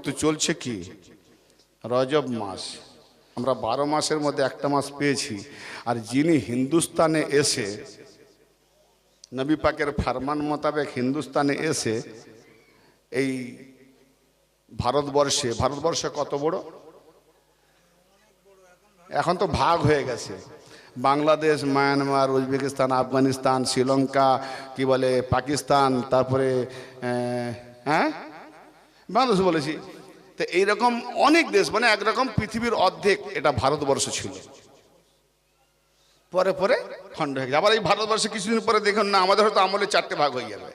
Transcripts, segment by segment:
তো চলছে কি রজব মাস, আমরা 12 মাসের মধ্যে একটা মাস পেয়েছি। আর যিনি হিন্দুস্তানে এসে নবী পাকের ফরমান মোতাবেক হিন্দুস্তানে এসে এই ভারতবর্ষে কত বড়, এখন তো ভাগ হয়ে গেছে, বাংলাদেশ, মায়ানমার, উজবেকিস্তান, আফগানিস্তান, শ্রীলঙ্কা, কি বলে পাকিস্তান, তারপরে বাংলাদেশ বলেছি, তো এইরকম অনেক দেশ, মানে একরকম পৃথিবীর অর্ধেক এটা ভারতবর্ষ ছিল। পরে পরে খণ্ড হয়ে গেছে। আবার এই ভারতবর্ষে কিছুদিন পরে দেখুন না, আমাদের হয়তো আমলে 4টে ভাগ হয়ে যাবে,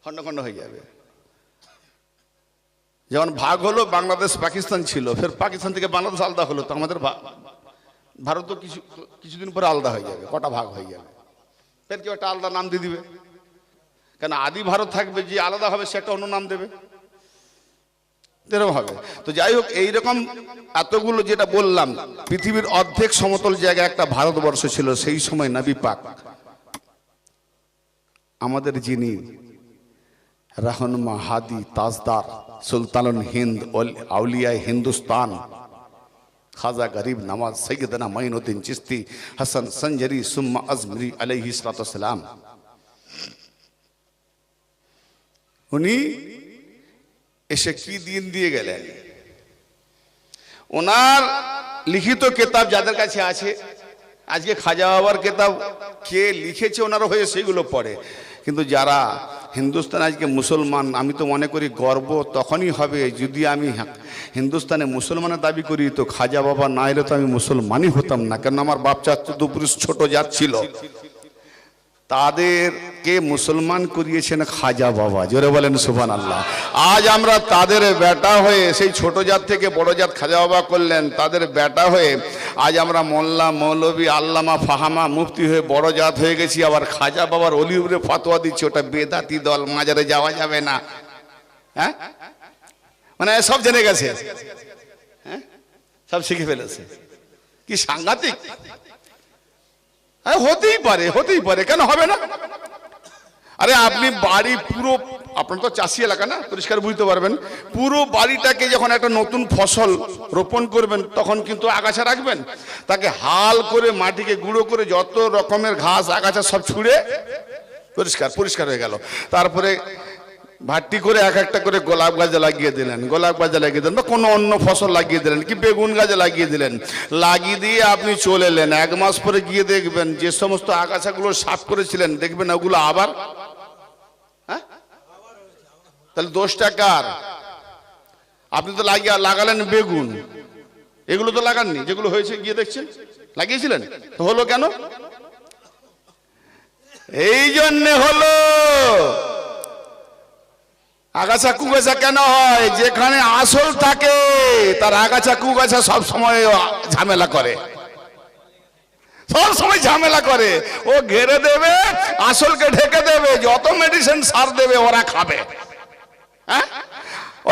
খণ্ড খণ্ড হয়ে যাবে। যেমন ভাগ হলো, বাংলাদেশ পাকিস্তান ছিল, ফের পাকিস্তান থেকে বাংলাদেশ আলাদা হলো, তো আমাদের ভারতও কিছুদিন পরে আলাদা হয়ে যাবে, কটা ভাগ হয়ে যাবে, ফের কেউ একটা আলাদা নাম দিয়ে দিবে। কেন আদি ভারত থাকবে, যে আলাদা হবে সে একটা অন্য নাম দেবে, এরকম হবে। তো যাই হোক, এইরকম এতগুলো যেটা বললাম, পৃথিবীর অর্ধেক সমতল জায়গায় একটা ভারতবর্ষ ছিল। সেই সময় নবী পাক আমাদের যিনি রহনুমা, হাদি, তাজদার, সুলতানুল হিন্দ, আউলিয়া হিন্দুস্তান, খাজা গরিব নওয়াজ সৈয়দনা মাইনুদ্দিন চিশতি হাসান সঞ্জরি সুম্মা আজমরি আলাইহিস সালাতু ওয়াস সালাম, উনি এসে কি দিন দিয়ে গেলেন। ওনার লিখিত কিতাব যাদের কাছে আছে, আজকে খাজা বাবার কিতাব কে লিখেছে ওনার হয়ে সেগুলো পড়ে, কিন্তু যারা হিন্দুস্তান আজকে মুসলমান, আমি তো মনে করি গর্ব তখনই হবে যদি আমি হিন্দুস্তানে মুসলমানের দাবি করি, তো খাজা বাবা না এলে তো আমি মুসলমানই হতাম না। কেন আমার বাপ চাচা দুপুরুষ ছোট জাত ছিল, তাদেরকে মুসলমান করিয়েছেন খাজা বাবা, জোরে বলেন সুবহানাল্লাহ। আজ আমরা তাদের বেটা হয়ে, সেই ছোট জাত থেকে বড় জাত খাজা বাবা করলেন, তাদের বেটা হয়ে আজ আমরা মোল্লা, মৌলবী, আল্লামা, ফাহামা, মুফতি হয়ে বড় জাত হয়ে গেছি। আবার খাজা বাবার অলিউরে ফতোয়া দিচ্ছে ওটা বেদাতি দল, মাজারে যাওয়া যাবে না। হ্যাঁ, মানে সব জেনে গেছে, হ্যাঁ, সব শিখে ফেলেছে। কি সাংঘাতিক! হতেই পারে, কেন হবে না? আরে আপনি বাড়ি পুরো, আপনার তো চাষি এলাকা না, পরিষ্কার বুঝতে পারবেন, পুরো বাড়িটাকে যখন একটা নতুন ফসল রোপণ করবেন, তখন কিন্তু আগাছা রাখবেন, তাকে হাল করে মাটিকে গুঁড়ো করে যত রকমের ঘাস আগাছা সব ছুঁড়ে পরিষ্কার হয়ে গেল। তারপরে ভাট্টি করে এক একটা করে গোলাপ গাছে লাগিয়ে দিলেন, বা কোনো অন্য ফসল লাগিয়ে দিলেন, কি বেগুন গাছে লাগিয়ে দিলেন, লাগিয়ে দিয়ে আপনি চলে এলেন। 1 মাস পরে গিয়ে দেখবেন যে সমস্ত আগাছাগুলো সাফ করেছিলেন, দেখবেন ওগুলো আবার, হ্যাঁ, তাহলে দোষটা কার? আপনি তো লাগালেন বেগুন, এগুলো তো লাগাননি, যেগুলো হয়েছে গিয়ে দেখছেন লাগিয়েছিলেন, তো হলো কেন? এই জন্যে হলো। আগাছা কুগাছা কেন হয়? যেখানে আসল থাকে তার আগাছা কুগাছা সব সময় ঝামেলা করে, ও ঘেরে দেবে, আসলকে ঢেকে দেবে, যত মেডিসিন সার দেবে ওরা খাবে। হ্যাঁ,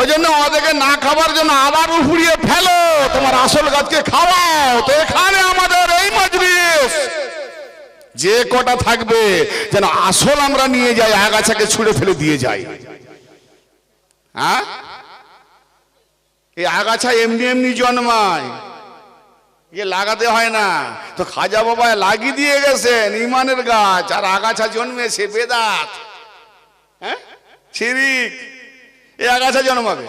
ওই জন্য ওদেরকে না খাবার জন্য আবার উফড়িয়ে ফেলো, তোমার আসল গাছকে খাওয়াও। তো এখানে আমাদের এই মজলিস যে কটা থাকবে, যেন আসল আমরা নিয়ে যাই, আগাছাকে ছুঁড়ে ফেলে দিয়ে যাই। হ্যাঁ, এই আগাছা এমনি জন্মায়, লাগাতে হয় না। তো খাজা বাবা লাগিয়ে দিয়ে গেছেন ইমানের গাছ, আর আগাছা জন্মেছে বেদাত, হ্যাঁ, শিরিক, এই আগাছা জন্মাবে।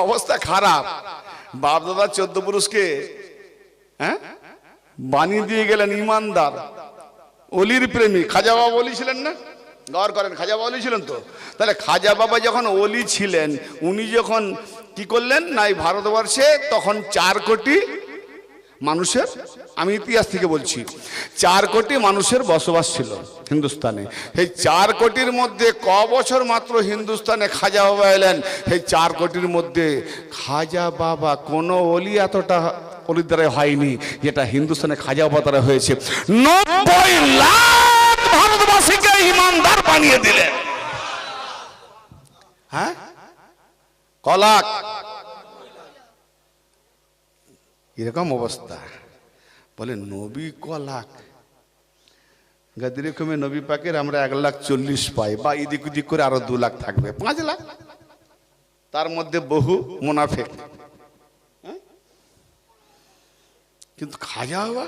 অবস্থা খারাপ। বাপ দাদা 14 পুরুষকে, হ্যাঁ, বানিয়ে দিয়ে গেলেন ইমানদার, অলির প্রেমী। খাজা বাবা অলি ছিলেন না? গৌর করেন, খাজা বাবা অলি ছিলেন তো। তাহলে খাজা বাবা যখন অলি ছিলেন, উনি যখন কি করলেন না, এই ভারতবর্ষে তখন 4 কোটি মানুষের, আমি ইতিহাস থেকে বলছি, 4 কোটি মানুষের বসবাস ছিল হিন্দুস্তানে। এই 4 কোটির মধ্যে ক বছর মাত্র হিন্দুস্তানে খাজা বাবা এলেন, সেই 4 কোটির মধ্যে খাজা বাবা কোনো অলি এতটা অলির দ্বারা হয়নি যেটা হিন্দুস্তানে খাজা বাবা দ্বারা হয়েছে। 90 লাখ ভারতবাসীকে ইমানদার বানিয়ে দিলেন। হ্যাঁ, কলাক এরকম অবস্থা। বলে নবী কলাক, গাদির কমে নবী পাকের আমরা 1,40,000 পাই, বা এদিক ওদিক করে আরো 2 লাখ থাকবে, 5 লাখ। তার মধ্যে বহু মুনাফিক। কিন্তু খাজা বাবা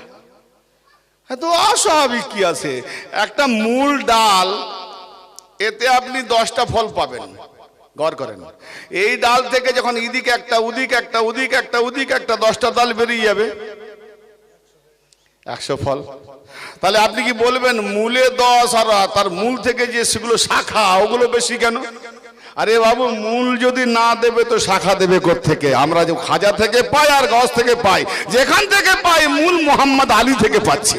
এত অস্বাভাবিক কি আছে? একটা মূল ডাল, এতে আপনি 10টা ফল পাবেন। গড় করেন, এই ডাল থেকে যখন ইদিকে একটা, উদিক একটা, উদিক একটা, উদিক একটা, 10টা ডাল বেরিয়ে যাবে, 100 ফল। তাহলে আপনি কি বলবেন মূলে 10 আর তার মূল থেকে যে সেগুলো শাখা ওগুলো বেশি কেন? আরে বাবু, মূল যদি না দেবে তো শাখা দেবে কোত্থেকে? আমরা যে খাজা থেকে পাই আর গাছ থেকে পাই, যেখান থেকে পাই মূল মোহাম্মদ আলী থেকে পাচ্ছি।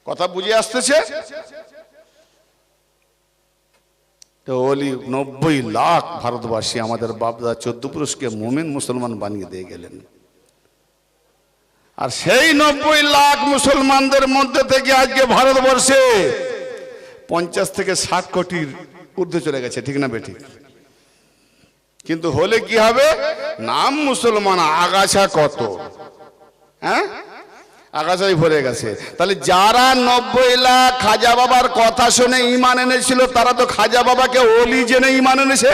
কথা বুঝে আসতেছে? তো ওলি 90 লাখ ভারতবাসী আমাদের বাপদা 14 পুরুষকে মুমিন মুসলমান বানিয়ে দিয়ে গেলেন। আর সেই 90 লাখ মুসলমানদের মধ্যে থেকে আজকে ভারতবর্ষে 50 থেকে 60 কোটির ঊর্ধ্বে চলে গেছে, ঠিক না বেঠিক? কিন্তু হলে কি হবে? নাম মুসলমান, আগাছা কত, হ্যাঁ, আগাছাই ভরে গেছে। তাহলে যারা 90 লাখ খাজা বাবার কথা শুনে ঈমান এনেছিল, তারা তো খাজা বাবাকে ওলি জেনে ঈমান এনেছে।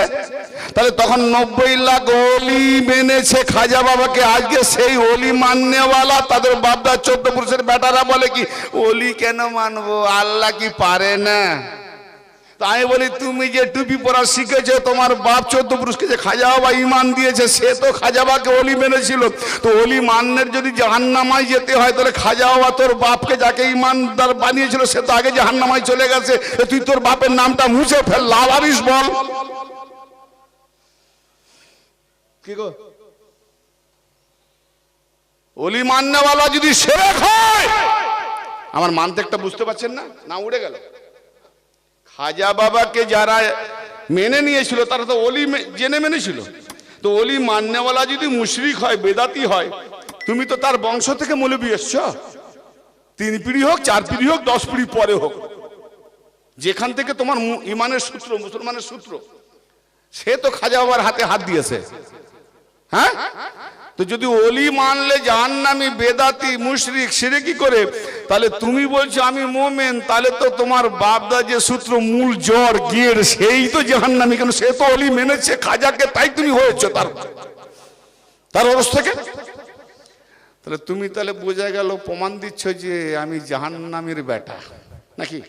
তাহলে তখন 90 লাখ ওলি মেনেছে খাজা বাবাকে। আজকে সেই ওলি মাননেওয়ালা তাদের বাপদা 14 পুরুষের বেটারা বলে কি ওলি কেন মানবো, আল্লাহ কি পারে না? তাই বলি, তুমি যে টুপি পরা শিখেছো, তোমার বাপ 14 পুরুষকে যে খাজা বাবা ঈমান দিয়েছে, সে তো খাজা বাবাকে ওলি মেনেছিল। তো ওলি মান্নের যদি জাহান্নামায় যেতে হয়, তাহলে খাজা বাবা তোর বাপকে যাকে ঈমানদার বানিয়েছিল সে তো আগে জাহান্নামায় চলে গেছে। তুই তোর বাপের নামটা মুছে ফেল, লাভ আবিস বল। কি গো, ওলি মান্নেওয়ালা যদি শেরেক হয়, আমার মানতে একটা বুঝতে পারছেন না? না উড়ে গেল। খাজা বাবাকে যারা মেনে নিয়েছিল তারা তো ওলি জেনে মেনেছিল। তো ওলি মান্নেওয়ালা যদি মুশরিক হয়, বেদাতি হয়, তুমি তো তার বংশ থেকে মৌলবি এসছ। 3 পিঢ়ি হোক, 4 পিঢ়ি হোক, 10 পিঢ়ি পরে হোক, যেখান থেকে তোমার ইমানের সূত্র, মুসলমানের সূত্র, সে তো খাজা বাবার হাতে হাত দিয়েছে। হ্যাঁ, তো যদি ওলি মানলে জাহান্নামী, বেদাতি, মুশরিক, শিরকি করে, তাহলে তুমি বলছো আমি মুমিন, তাহলে তো তোমার বাপদা যে সূত্র, মূল জ্বর গিয়ের, সেই তো জাহান্নামী। কেন? সে তো ওলি মেনেছে খাজাকে, তাই তুমি হয়েছো তার ওরস থেকে। তাহলে তুমি তাহলে বোঝা গেল, প্রমাণ দিচ্ছ যে আমি জাহান্নামীর বেটা নাকি?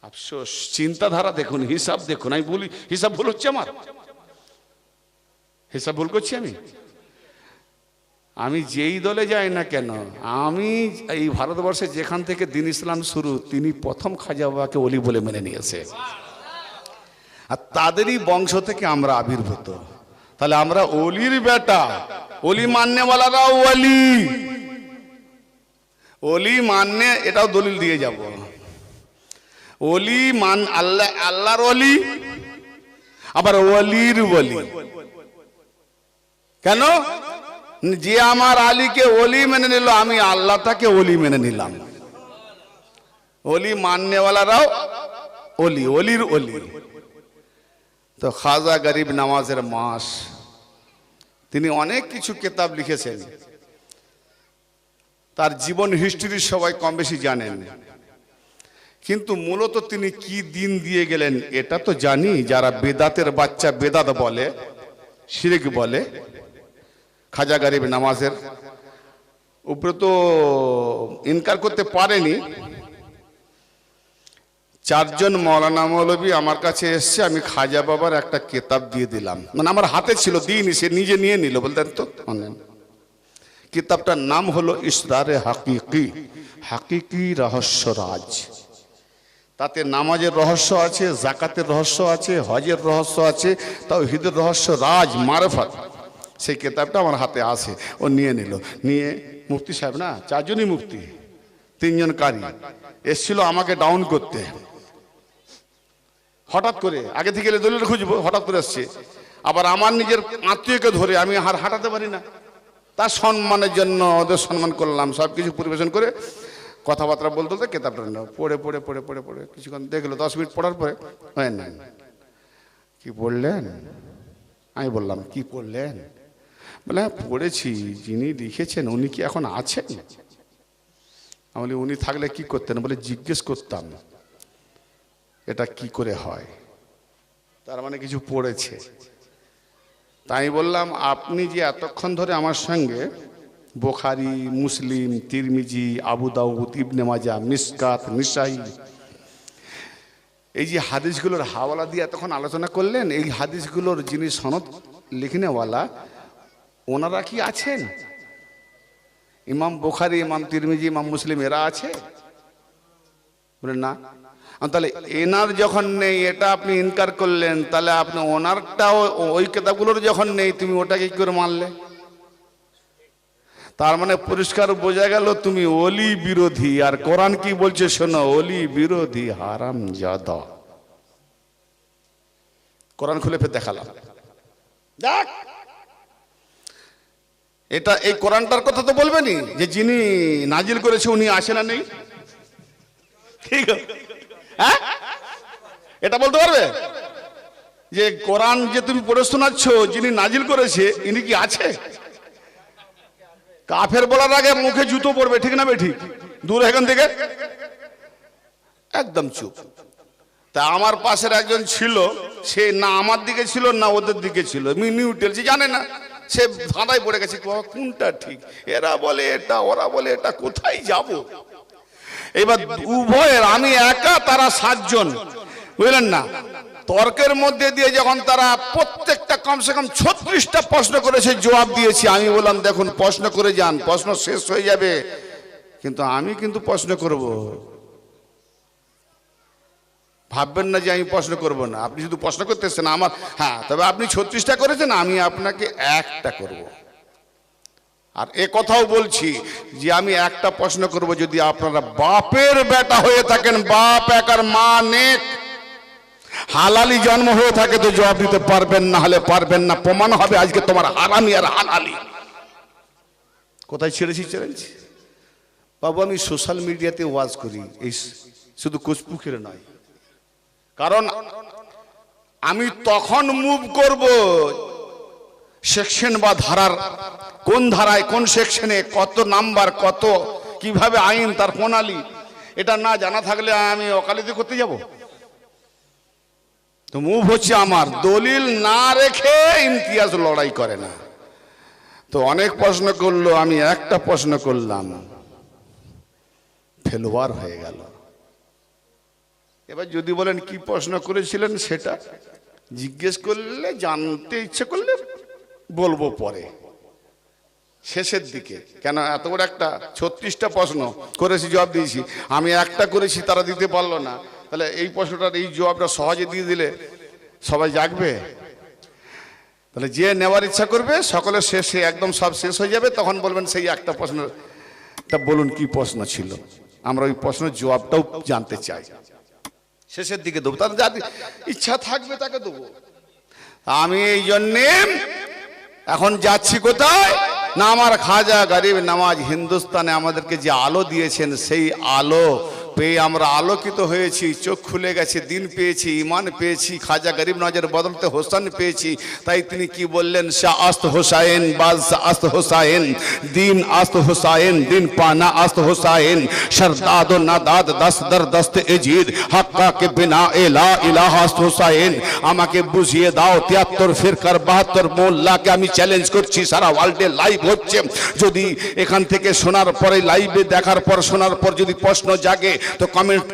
আফসোস, চিন্তাধারা দেখুন, হিসাব দেখুন। আমি বলি হিসাব ভুল হচ্ছে, আমার হিসাব ভুল করছি। আমি যেই দলে যাই না কেন, আমি এই ভারতবর্ষে যেখান থেকে দিন ইসলাম শুরু, তিনি প্রথম খাজা বাবাকে ওলি বলে মেনে নিয়েছে, আর তাদেরই বংশ থেকে আমরা আবির্ভূত। তাহলে আমরা ওলির বেটা। ওলি মাননেওয়ালারাও ওলি, ওলি মাননে, এটাও দলিল দিয়ে যাব। ওলি মান আল্লাহ, আল্লাহর ওলি, আবার ওলির ওলি। কেন? যে আমার আলীকে ওলি মেনে নিল, আমি আল্লাহ তাকে ওলি মেনে নিলাম। ওলি মাননেওয়ালারাও ওলি, ওলির ওলি। তো খাজা গরিব নওয়াজের মাস, তিনি অনেক কিছু কিতাব লিখেছেন। তার জীবন হিস্ট্রি সবাই কম বেশি জানেন, কিন্তু মূলত তিনি কি দিন দিয়ে গেলেন এটা তো জানি। যারা বেদাতের বাচ্চা বেদাত বলে, শিরক বলে, খাজা গরিব নওয়াজের উপরে তো ইনকার করতে পারেনি। 4 জন মৌলানা মৌলবী আমার কাছে এসছে, আমি খাজা বাবার একটা কিতাব দিয়ে দিলাম, মানে আমার হাতে ছিল, দিইনি, সে নিজে নিয়ে নিল। বলতেন তো কিতাবটার নাম হলো ইসরারে হাকিকি, হাকিকি রহস্যরাজ। তাতে নামাজের রহস্য আছে, জাকাতের রহস্য আছে, হজের রহস্য আছে, তাওহীদের রহস্য, রাজ, মারফত। সেই কিতাবটা আমার হাতে আছে। ও নিয়ে নিল। নিয়ে মুফতি সাহেব না, 4 জনই মুফতি, 3 জন কারি এসছিল আমাকে ডাউন করতে। হঠাৎ করে, আগে থেকে দলিল খুঁজবো, হঠাৎ করে আসছে। আবার আমার নিজের আত্মীয়কে ধরে আমি আর হাঁটাতে পারি না, তার সম্মানের জন্য ওদের সম্মান করলাম, সব কিছু পরিবেশন করে কথাবার্তা বলতে বলতে কিতাবটা পড়ে পড়ে পড়ে পড়ে পড়ে কিছুক্ষণ দেখলো। 10 মিনিট পড়ার পরে না, কি পড়লেন? আমি বললাম কি পড়লেন? বলে পড়েছি, যিনি লিখেছেন উনি কি এখন আছেন? আমি বলি উনি থাকলে কি করতেন? বলে জিজ্ঞেস করতাম এটা কি করে হয়। তার মানে কিছু পড়েছে। তাই বললাম আপনি যে এতক্ষণ ধরে আমার সঙ্গে বুখারী, মুসলিম, তিরমিজি, আবু দাউদ, ইবনে মাজাহ, মিশকাত, নিসাই এই যে হাদিসগুলোর হাওয়ালা দিয়ে এতক্ষণ আলোচনা করলেন, এই হাদিসগুলোর যিনি সনদ লিখনেওয়ালা ওনারা কি আছেন? ইমাম বুখারী, ইমাম তিরমিজি, ইমাম মুসলিম এরা আছে? বলেন না। তাহলে এনার যখন নেই এটা আপনি ইনকার করলেন, তাহলে আপনি ওনারটাও ওই কিতাবগুলোর যখন নেই তুমি ওটাকে কি করে মানলে? তার মানে পরিষ্কার বোঝা গেল তুমি ওলি বিরোধী। আর কোরআন কি বলছে শোনো, ওলি বিরোধী হারামজাদা। কোরআন খুলে ফের দেখালাম, দেখ এটা এই কোরআনটার কথা তো বলবেনি যে যিনি নাজিল করেছে উনি আসে না নেই, ঠিক আছে? হ্যাঁ, এটা বলতে পারবে যে কোরআন যে তুমি পড়ে শোনাচ্ছ যিনি নাজিল করেছে ইনি কি আছে? কাফের বলার আগে মুখে জুতো পড়বে, ঠিক না বেঠিক? দূর এখান থেকে, একদম চুপ। তা আমার পাশের একজন ছিল, সে না আমার দিকে ছিল না ওদের দিকে ছিল, নিউট্রাল, সে জানে না, সে ধাঁধায় পড়ে গেছে কোনটা ঠিক। এরা বলে এটা, ওরা বলে এটা, কোথায় যাব? এবার উভয়ের, আমি একা তারা 7 জন, বুঝলেন না? তর্কের মধ্যে দিয়ে যখন তারা প্রত্যেকটা কমসে কম 36টা প্রশ্ন করেছে, জবাব দিয়েছি। আমি বললাম দেখুন প্রশ্ন করে যান, প্রশ্ন শেষ হয়ে যাবে, কিন্তু আমি কিন্তু প্রশ্ন করব। ভাববেন না যে আমি প্রশ্ন করব না, আপনি শুধু প্রশ্ন করতেছেন আমার, হ্যাঁ, তবে আপনি 36টা করেছেন, আমি আপনাকে একটা করব। আর এ কথাও বলছি যে আমি একটা প্রশ্ন করব, যদি আপনারা বাপের বেটা হয়ে থাকেন, বাপ এক আর মা নেক, হালালি জন্ম হয়ে থাকে তো জবাব দিতে পারবেন, না হলে পারবেন না। প্রমাণ হবে আজকে তোমার হারামি আর হালালি। কোথায় ছেড়েছি চ্যালেঞ্জ? বাবু আমি সোশ্যাল মিডিয়াতে ওয়াজ করি, এই শুধু কোচপুকের নয়। কারণ আমি তখন মুভ করব সেকশন বা ধারার, কোন ধারায় কোন সেকশনে কত নাম্বার, কত কিভাবে আইন, তার প্রণালী, এটা না জানা থাকলে আমি ওকালতি করতে যাব? তো মুভ হচ্ছে আমার, দলিল না রেখে ইমতিয়াজ লড়াই করে না। তো অনেক প্রশ্ন করলো, আমি একটা প্রশ্ন করলাম, ফেলোয়ার হয়ে গেল। এবার যদি বলেন কি প্রশ্ন করেছিলেন, সেটা জিজ্ঞেস করলে, জানতে ইচ্ছে করলে বলবো পরে শেষের দিকে। কেন এত বড় একটা 36টা প্রশ্ন করেছি, জবাব দিয়েছি, আমি একটা করেছি, তারা দিতে পারলো না, তাহলে এই প্রশ্নটার এই জবাবটা সহজে দিয়ে দিলে সবাই জাগবে। তাহলে যে নেওয়ার ইচ্ছা করবে সকলের শেষে একদম সব শেষ হয়ে যাবে, তখন বলবেন সেই একটা প্রশ্নটা বলুন কি প্রশ্ন ছিল, আমরা ওই প্রশ্নের জবাবটাও জানতে চাই। শেষের দিকে দেবো, তার যার ইচ্ছা থাকবে তাকে দেবো। আমি এই জন্যে এখন যাচ্ছি কোথায় না, আমার খাজা গরিব নওয়াজ হিন্দুস্তানে আমাদেরকে যে আলো দিয়েছেন, সেই আলো পেয়ে আমরা আলোকিত হয়েছি, চোখ খুলে গেছে, দিন পেয়েছি, ইমান পেয়েছি, খাজা গরিব নওয়াজের বদলতে হোসেন পেয়েছি। তাই তিনি কি বললেন, শাহ আস্ত হোসাইন, বাদশাহ আস্ত হোসাইন, দিন আস্ত হোসাইন, দিন পানা আস্ত হোসাইন, শরদাদ ও নাদাদ দস্তর দস্ত এজিদ, হাক্কা কে বিনা এলা ইলাহা আস্ত হোসাইন। আমাকে বুঝিয়ে দাও 73 ফিরকার 72 মোল্লাকে আমি চ্যালেঞ্জ করছি, সারা ওয়ার্ল্ডে লাইভ হচ্ছে, যদি এখান থেকে শোনার পরে, লাইভে দেখার পর, শোনার পর যদি প্রশ্ন জাগে তো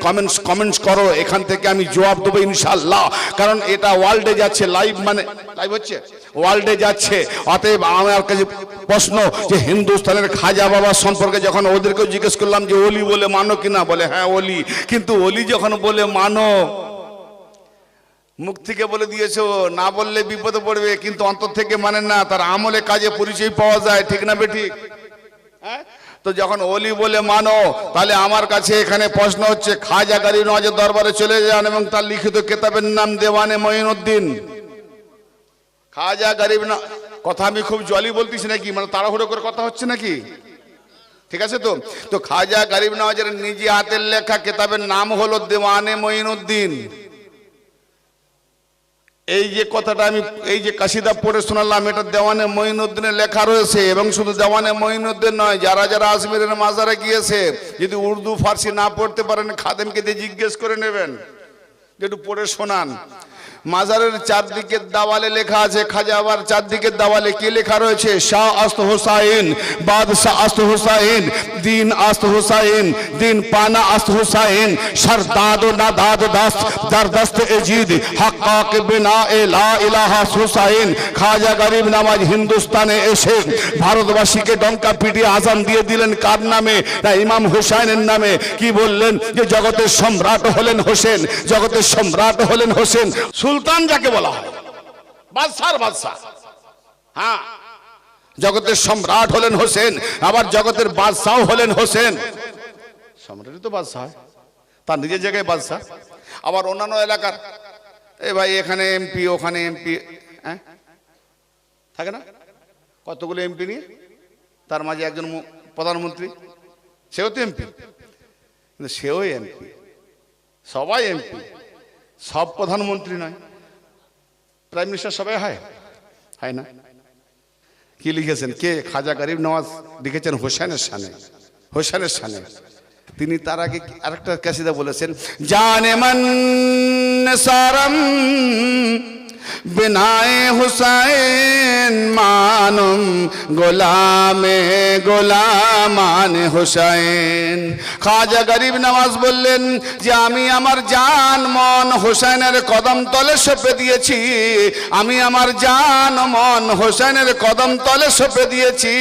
কমেন্টস করো, এখান থেকে আমি জবাব দেবো ইনশাআল্লাহ। কারণ এটা ওয়ার্ল্ডে যাচ্ছে, লাইভ মানে লাইভ হচ্ছে, ওয়ার্ল্ডে যাচ্ছে। অতএব আমার কাছে প্রশ্ন যে হিন্দুস্তানের খাজা বাবা সম্পর্কে যখন ওদেরকেও জিজ্ঞেস করলাম যে ওলি বলে মানো কিনা, বলে হ্যাঁ ওলি। কিন্তু ওলি যখন বলে মানো, মুখ থেকে বলে দিয়েছো, না বললে বিপদে পড়বে, কিন্তু অন্তর থেকে মানে না, তার আমলে কাজে পরিচয় পাওয়া যায়, ঠিক না বেঠিক? হ্যাঁ, তো যখন ওলি বলে মানো, তাহলে আমার কাছে এখানে প্রশ্ন হচ্ছে, খাজা গরিব নওয়াজের দরবারে চলে যান এবং তার লিখিত কিতাবের নাম দেওয়ানে মঈনুদ্দিন। খাজা গরিব না, কথা আমি খুব জলি বলতেছি নাকি, মানে তাড়াহুড়ো করে কথা হচ্ছে নাকি? ঠিক আছে তো? তো খাজা গরিব নওয়াজের নিজে হাতের লেখা কিতাবের নাম হলো দেওয়ানে মঈনুদ্দিন। এই যে কথাটা আমি এই যে কাসিদা পড়ে শোনালাম, এটা দেওয়ানে মঈনুদ্দিনের লেখা রয়েছে। এবং শুধু দেওয়ানে মঈনুদ্দিন নয়, যারা যারা আজমিরের মাজারে গিয়েছে, যদি উর্দু ফার্সি না পড়তে পারেন, খাদেমকে দিয়ে জিজ্ঞেস করে নেবেন যে একটু পড়ে শোনান। মাজারের চারদিকের দেওয়ালে লেখা আছে, খাজা বাবার চারদিকের দেওয়ালে কি লেখা রয়েছে? শাহ আস্ত হুসাইন, বাদশাহ আস্ত হুসাইন, দিন আস্ত হুসাইন, দিন পানা আস্ত হুসাইন, সরদাদ ও নাদাদ দাস্ত দরদস্ত এজিদ হক্কাক বিনা এ লা ইলাহা হুসাইন। খাজা গরিব নওয়াজ হিন্দুস্তানে এসে ভারতবাসীকে ডঙ্কা পিটিয়ে আজান দিয়ে দিলেন কার নামে? না ইমাম হুসাইনের নামে। কি বললেন? যে জগতের সম্রাট হলেন হোসেন, জগতের সম্রাট হলেন হোসেন। সুলতান যাকে বলা হয়, বাদশার বাদশাহ, হ্যাঁ, জগতের সম্রাট হলেন হোসেন, আবার জগতের বাদশাহ হলেন হোসেন। সম্রাটই তো বাদশাহ, তার নিজের জায়গায় বাদশাহ। আবার অন্যান্য এলাকার, এ ভাই এখানে এমপি, ওখানে এমপি, হ্যাঁ থাকে না কতগুলো এমপি নিয়ে, তার মাঝে একজন প্রধানমন্ত্রী, সেও তো এমপি, কিন্তু সেও এমপি, সবাই এমপি, সব প্রধানমন্ত্রী নয়। প্রাইম মিনিস্টার সবাই হয় না। কি লিখেছেন কে? খাজা গরিব নওয়াজ লিখেছেন হোসেনের শানে, হোসেনের শানে। তিনি তার আগে আরেকটা কাসিদা বলেছেন, জানে মান সারম বিনায়ে হুসাইন মানুম গোলামে গোলামান হুসাইন। খাজা গরিব নওয়াজ বললেন যে আমি আমার জান মন হোসেনের কদম তলে সঁপে দিয়েছি, আমি আমার জান মন হোসেনের কদম তলে সঁপে দিয়েছি।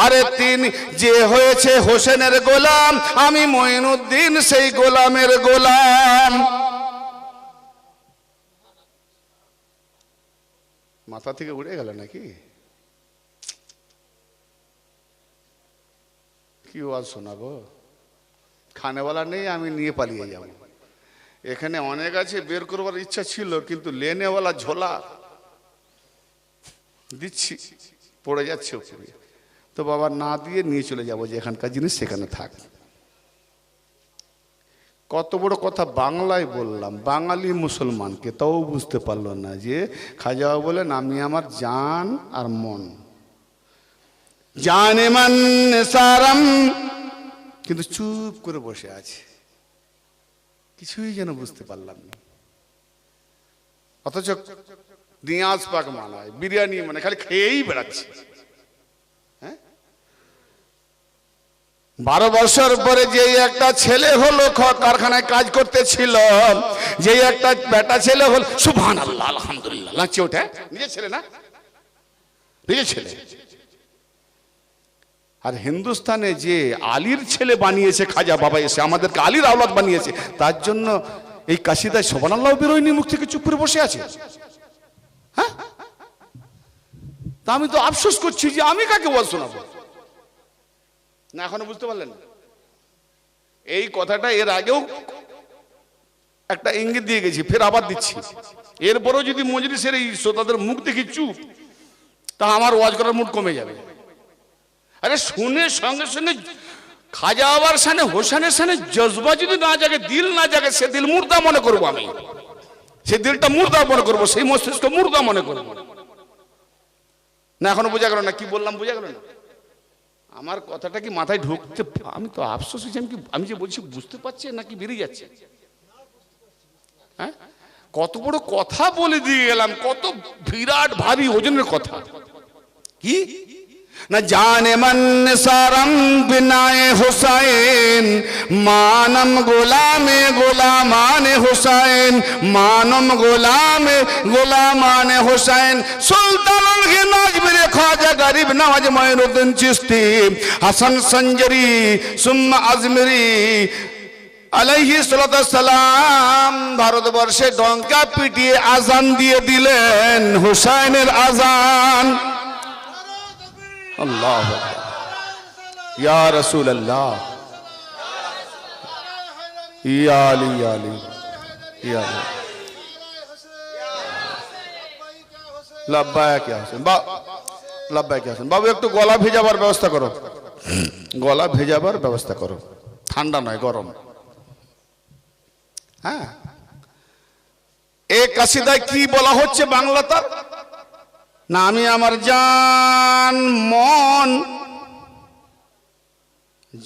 আরে তিনি যে হয়েছে হোসেনের গোলাম, আমি মঈনুদ্দিন সেই গোলামের গোলাম। মাথা থেকে উড়ে গেল নাকি? কি ওয়াজ শোনাবো? খানেওয়ালা নেই, আমি নিয়ে পালিয়ে যাব। এখানে অনেক আছে, বের করবার ইচ্ছা ছিল, কিন্তু লেনেওয়ালা ঝোলা দিচ্ছি, পড়ে যাচ্ছে উপরে। তো বাবা না দিয়ে নিয়ে চলে যাব, যে এখানকার জিনিস সেখানে থাক। কত বড় কথা বাংলায় বললাম, বাঙালি মুসলমানকে, তাও বুঝতে পারলো না যে খাজা বলেন আমি আমার জান আর মন, জানে মান সারাম, কিন্তু চুপ করে বসে আছে, কিছুই যেন বুঝতে পারলাম না। অথচ নিয়াজ পাক মানায়, বিরিয়ানি মানে খালি খেয়েই বেড়াচ্ছে। 12 বছর পরে যেই একটা ছেলে হলো, কারখানায় কাজ করতে ছিল, যেই একটা বেটা ছেলে হল, সুবহানাল্লাহ আলহামদুলিল্লাহ লাচে ওঠে, নিজের ছেলে না, নিজের ছেলে। আর হিন্দুস্তানে যে আলীর ছেলে বানিয়েছে খাজা বাবা, এসে আমাদেরকে আলীর আওলাদ বানিয়েছে, তার জন্য এই কাশিদায় সুবহানাল্লাহ বেরোয়নি, মুখ থেকে চুপ করে বসে আছে। হ্যাঁ, তা আমি তো আফসোস করছি যে আমি কাকে ওয়াজ শোনাবো না। এখনো বুঝতে পারলেন? এই কথাটা এর আগেও একটা ইঙ্গিত দিয়ে গেছি, ফের আবার দিচ্ছি। এরপরেও যদি মজলিসের এই শ্রোতাদের মুখ দেখি চুপ, তা আমার ওয়াজ করার মুড কমে যাবে। আরে শুনে সঙ্গে সঙ্গে খাজা বাবার সামনে, হোসেনের সামনে জজবা যদি না জাগে, দিল না জাগে, সে দিল মুর্দা মনে করবো আমি, সে দিলটা মুর্দা মনে করবো, সেই মস্তিষ্ক মুর্দা মনে করবো না। এখনো বোঝা গেল না কি বললাম? বোঝা গেল না? আমার কথাটা কি মাথায় ঢুকতে? আমি তো আফসোস হয়েছি, আমি যে বলছি বুঝতে পারছি নাকি বেরিয়ে যাচ্ছে? হ্যাঁ, কত বড় কথা বলে দিয়ে গেলাম, কত বিরাট ভারী ওজনের কথা। কি না জানে মান সারম বিনায়ে হুসাইন মানম গোলামে গোলামানে হুসাইন, মানম গোলামে গোলামানে হুসাইন। সুলতানুল গিনাজ বীর খাজা গরিব নওয়াজ মঈনুদ্দিন চিশতি হাসান সঞ্জরি সুম্মা আজমিরি আলাইহিস সালাতু সালাম ভারতবর্ষে ডঙ্কা পিটিয়ে আজান দিয়ে দিলেন, হুসাইনের আজান। আল্লাহু আকবার, ইয়া রাসূলুল্লাহ, ইয়া আলী, ইয়া আলী, ইয়া আলী, লাব্বাইক ইয়া হোসেন, লাব্বাইক ইয়া হোসেন। বাবু একটু গলা ভেজাবার ব্যবস্থা করো, গলা ভেজাবার ব্যবস্থা করো, ঠান্ডা নয় গরম। হ্যাঁ, এই কাসিদায় কি বলা হচ্ছে বাংলা তার? না আমি আমার জান মন,